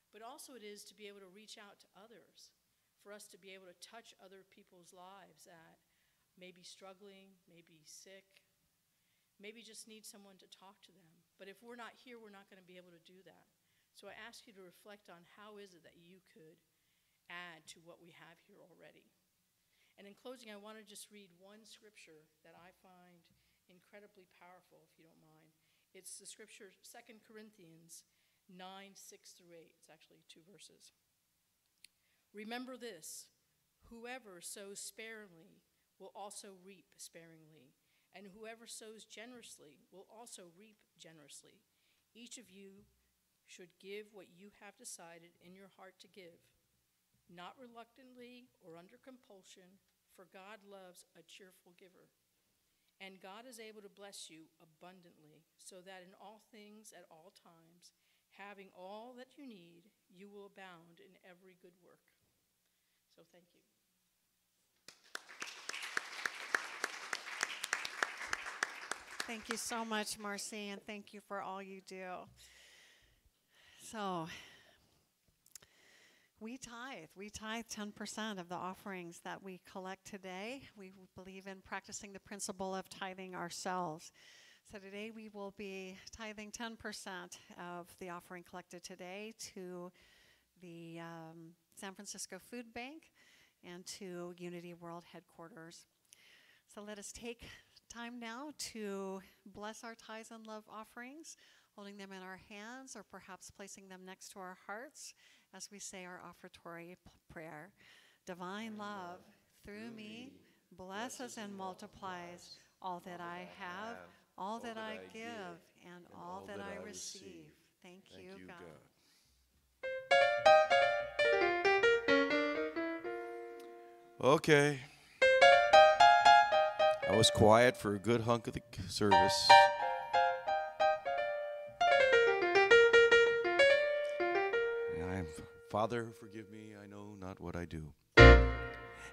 but also it is to be able to reach out to others, for us to be able to touch other people's lives that may be struggling, may be sick, maybe just need someone to talk to them. But if we're not here, we're not going to be able to do that. So I ask you to reflect on how is it that you could add to what we have here already. And in closing, I want to just read one scripture that I find incredibly powerful, if you don't mind. It's the scripture, 2 Corinthians 9, 6 through 8. It's actually 2 verses. Remember this, whoever sows sparingly will also reap sparingly, and whoever sows generously will also reap generously. Each of you should give what you have decided in your heart to give, not reluctantly or under compulsion, for God loves a cheerful giver. And God is able to bless you abundantly, so that in all things at all times, having all that you need, you will abound in every good work. So thank you. Thank you so much, Marcy, and thank you for all you do. So, we tithe. We tithe 10% of the offerings that we collect today. We believe in practicing the principle of tithing ourselves. So today we will be tithing 10% of the offering collected today to the San Francisco Food Bank and to Unity World Headquarters. So let us take time now to bless our tithes and love offerings, holding them in our hands or perhaps placing them next to our hearts as we say our offertory prayer. Divine love, through me, blesses and multiplies all that I have, all that I give, and all that I receive. Thank you, God. Okay. I was quiet for a good hunk of the service. And Father, forgive me, I know not what I do.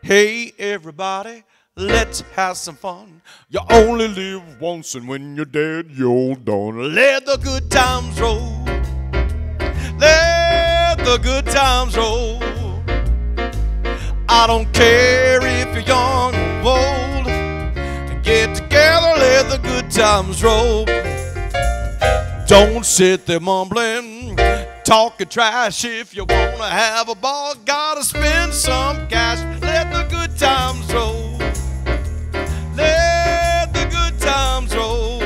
Hey, everybody, let's have some fun. You only live once, and when you're dead, you're done. Let the good times roll. Let the good times roll. I don't care if you're young or old. Get together, let the good times roll. Don't sit there mumbling, talking trash. If you wanna have a ball, gotta spend some cash. Let the good times roll. Let the good times roll.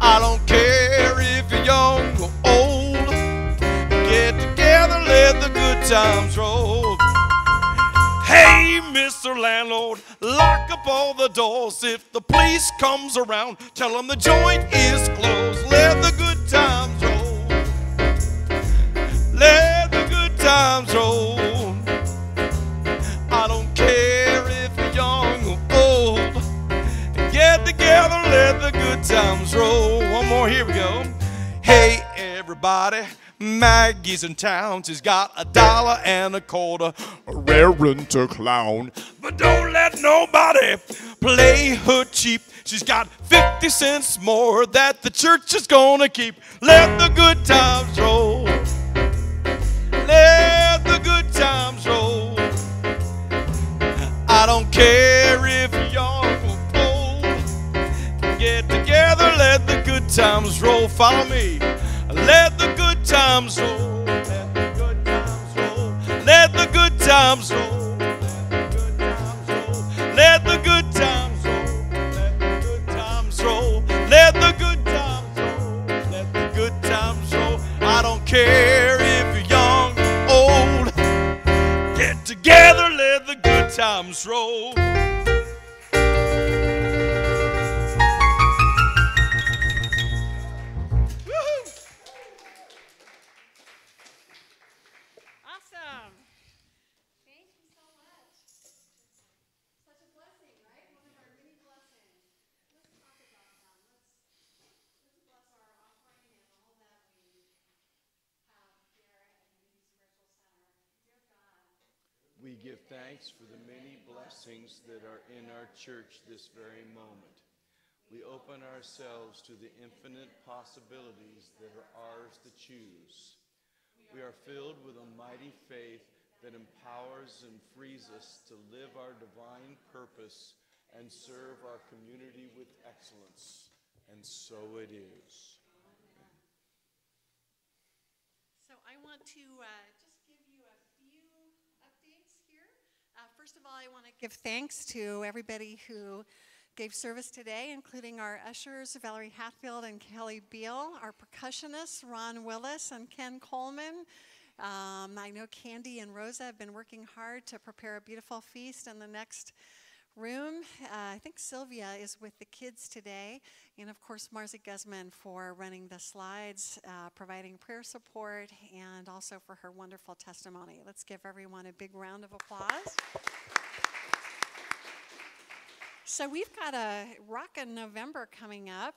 I don't care if you're young or old. Get together, let the good times roll. Hey, Mr. Landlord, lock up all the doors. If the police comes around, tell them the joint is closed. Let the good times roll. Let the good times roll. I don't care if you're young or old. Get together, let the good times roll. One more, here we go. Hey, everybody, Maggie's in town. She's got $1.25, raring to clown. But don't let nobody play her cheap. She's got 50 cents more that the church is gonna keep. Let the good times roll. Let the good times roll. I don't care if you're young or old. Get together, let the good times roll. Follow me. Let the good times roll. Let the good times roll. Let the good times roll. Let the good times roll. Let the good times roll. Let the good times roll. Let the good times roll. I don't care if you're young or old. Get together, let the good times roll. Awesome. Thank you so much. Such a blessing, right? One of our many blessings. Let's talk about them. Let's bless our offering and all that we have here at Unity Spiritual Center. Dear God, We give thanks for the many blessings that are in our church this very moment. We open ourselves to the infinite possibilities that are ours to choose. We are filled with a mighty faith that empowers and frees us to live our divine purpose and serve our community with excellence. And so it is. so I want to just give you a few updates here. First of all, I want to give thanks to everybody who gave service today, including our ushers, Valerie Hatfield and Kelly Beal, our percussionists, Ron Willis and Ken Coleman. I know Candy and Rosa have been working hard to prepare a beautiful feast in the next room. I think Sylvia is with the kids today. And of course, Marzi Guzman for running the slides, providing prayer support, and also for her wonderful testimony. Let's give everyone a big round of applause. So we've got a rockin' November coming up.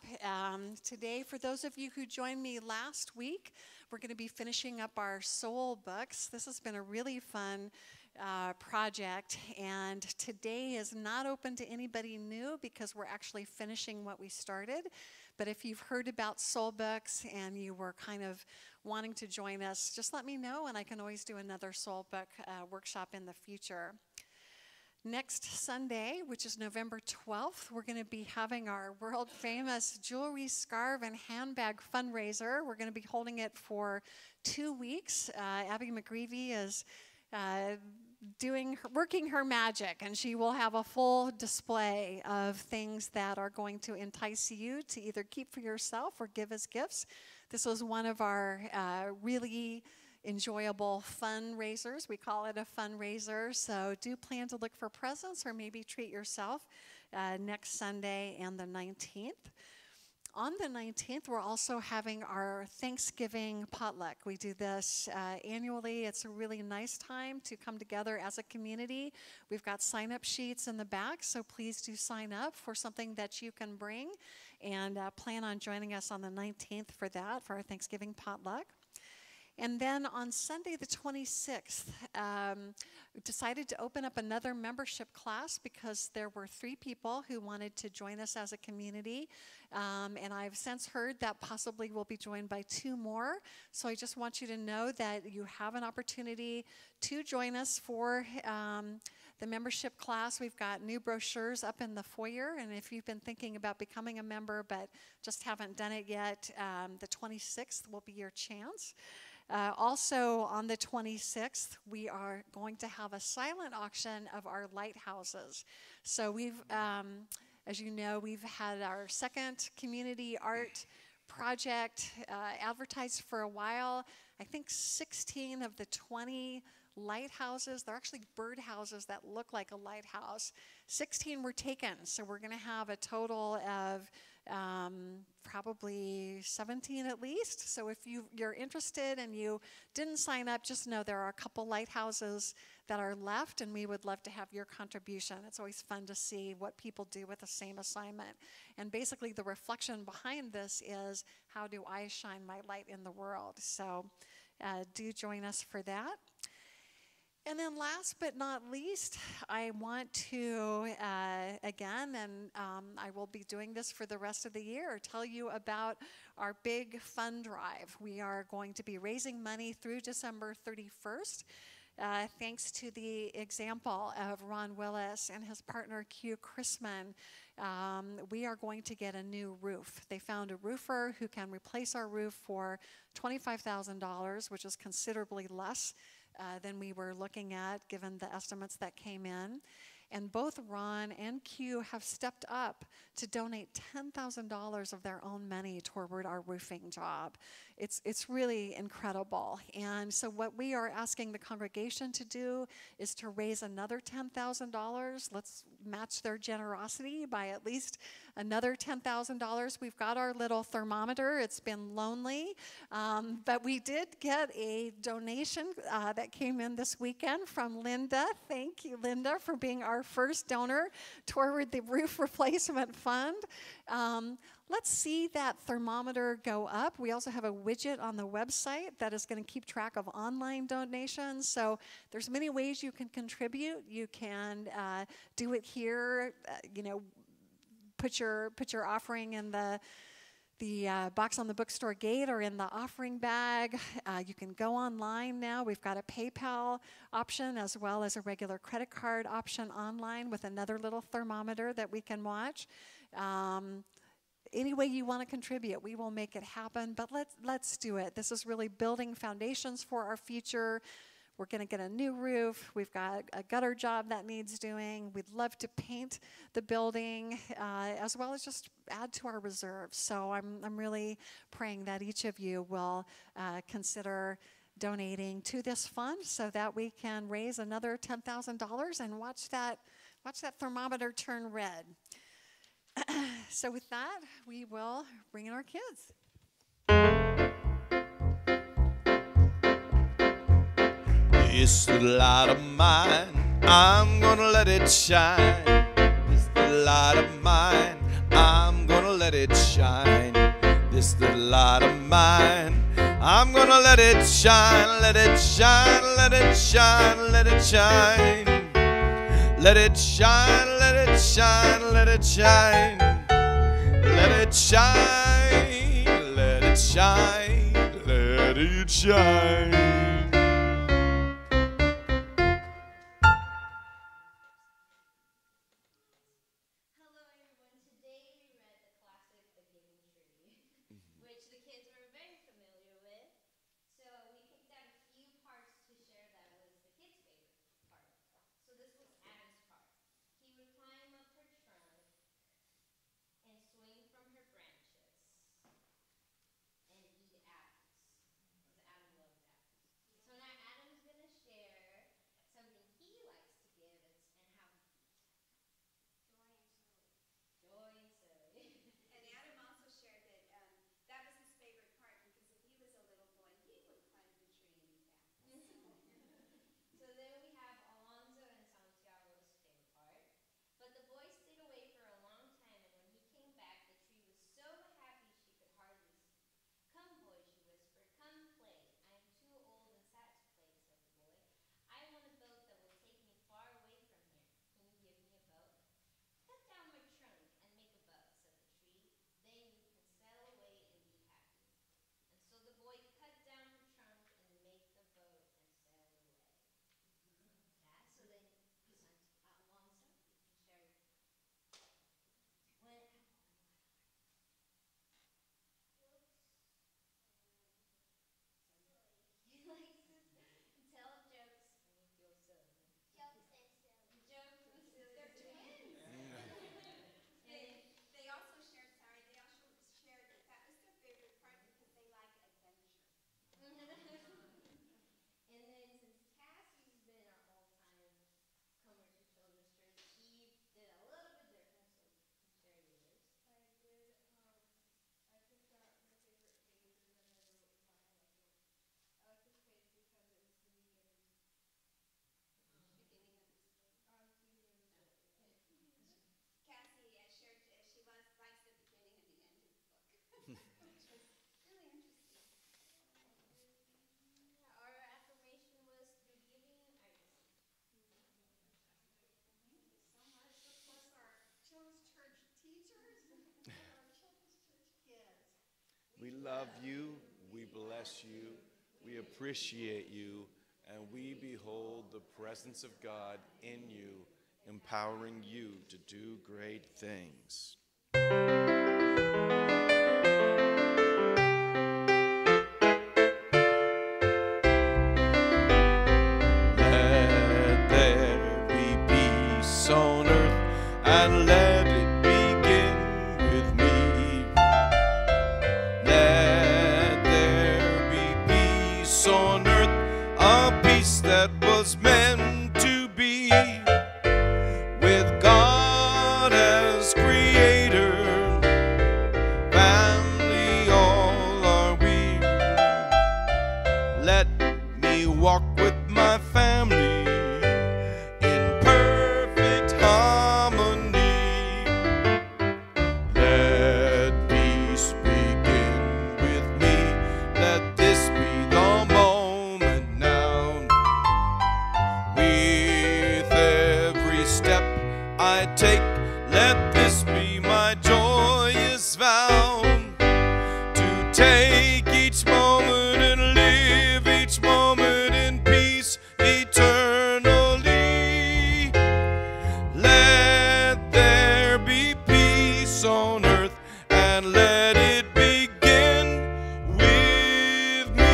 Today, for those of you who joined me last week, we're going to be finishing up our soul books. This has been a really fun project, and today is not open to anybody new because we're actually finishing what we started. But if you've heard about soul books and you were kind of wanting to join us, just let me know, and I can always do another soul book workshop in the future. Next Sunday, which is November 12th, we're going to be having our world-famous jewelry, scarf, and handbag fundraiser. We're going to be holding it for 2 weeks. Abby McGreevy is working her magic, and she will have a full display of things that are going to entice you to either keep for yourself or give as gifts. This was one of our really enjoyable fundraisers. We call it a fundraiser, so do plan to look for presents or maybe treat yourself next Sunday and the 19th. On the 19th, we're also having our Thanksgiving potluck. We do this annually. It's a really nice time to come together as a community. We've got sign-up sheets in the back, so please do sign up for something that you can bring, and plan on joining us on the 19th for that, for our Thanksgiving potluck. And then on Sunday the 26th, we decided to open up another membership class because there were 3 people who wanted to join us as a community. And I've since heard that possibly we'll be joined by 2 more. So I just want you to know that you have an opportunity to join us for the membership class. We've got new brochures up in the foyer, and if you've been thinking about becoming a member but just haven't done it yet, the 26th will be your chance. Also on the 26th, we are going to have a silent auction of our lighthouses. So we've, as you know, we've had our second community art project advertised for a while. I think 16 of the 20 lighthouses, they're actually birdhouses that look like a lighthouse. 16 were taken, so we're going to have a total of probably 17 at least. So if you're interested and you didn't sign up, just know there are a couple lighthouses that are left, and we would love to have your contribution. It's always fun to see what people do with the same assignment. And basically the reflection behind this is, how do I shine my light in the world? So do join us for that. And then last but not least, I want to, again, and I will be doing this for the rest of the year, tell you about our big fund drive. We are going to be raising money through December 31st, thanks to the example of Ron Willis and his partner Q Chrisman. We are going to get a new roof. They found a roofer who can replace our roof for $25,000, which is considerably less than we were looking at, given the estimates that came in. And both Ron and Q have stepped up to donate $10,000 of their own money toward our roofing job. It's really incredible. And so what we are asking the congregation to do is to raise another $10,000. Let's match their generosity by at least another $10,000. We've got our little thermometer. It's been lonely, but we did get a donation that came in this weekend from Linda. Thank you, Linda, for being our first donor toward the roof replacement fund. Let's see that thermometer go up. We also have a widget on the website that is going to keep track of online donations. So there's many ways you can contribute. You can do it here, put your offering in the box on the bookstore gate or in the offering bag. You can go online now. We've got a PayPal option as well as a regular credit card option online with another little thermometer that we can watch. Any way you want to contribute, we will make it happen, but let's do it. This is really building foundations for our future. We're going to get a new roof. We've got a gutter job that needs doing. We'd love to paint the building as well as just add to our reserves. So I'm really praying that each of you will consider donating to this fund so that we can raise another $10,000 and watch that thermometer turn red. So with that, we will bring in our kids. This little light of mine, I'm gonna let it shine. This little light of mine, I'm gonna let it shine. This little light of mine, I'm gonna let it shine, let it shine, let it shine, let it shine. Let it shine, let it shine, let it shine. Let it shine, let it shine, let it shine. Our affirmation was through giving. So much. Plus our children's church teachers and our children's church kids. We love you, we bless you, we appreciate you, and we behold the presence of God in you, empowering you to do great things. Let there be peace on earth, and let it begin with me. Let there be peace on earth, a peace that was meant to be, with God as creator, family all are we. Let me walk with my family in perfect harmony. Let peace begin with me. Let this be the moment now. With every step I take, let this be my joyous vow, to take each moment and live each moment in peace eternally. Let there be peace on earth, and let it begin with me.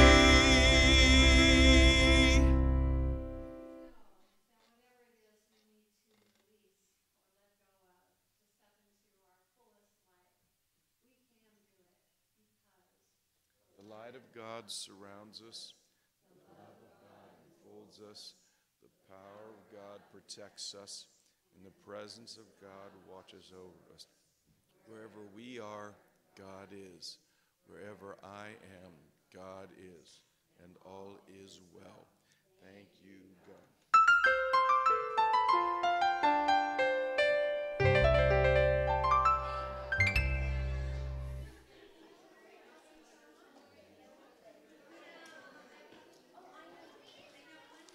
Whatever it is we need to release or let go of to step into our fullest life, we can do it because The light of God surrounds us, the love of God enfolds us, the power of God protects us, and the presence of God watches over us. Wherever we are, God is. Wherever I am, God is. And all is well. Thank you, God.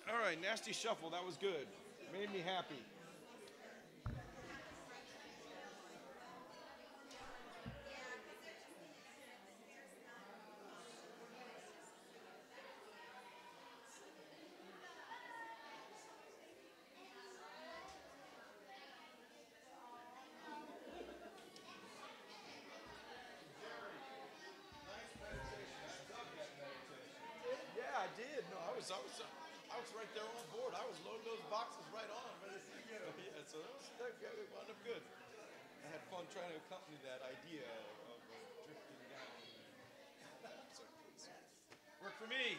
All right, nasty shuffle. That was good. Made me happy. Yeah, I did. No, I was right there on board. I was loading those boxes right on. Ready to go. Yeah, so that wound up good. I had fun trying to accompany that idea of drifting down. So, worked for me.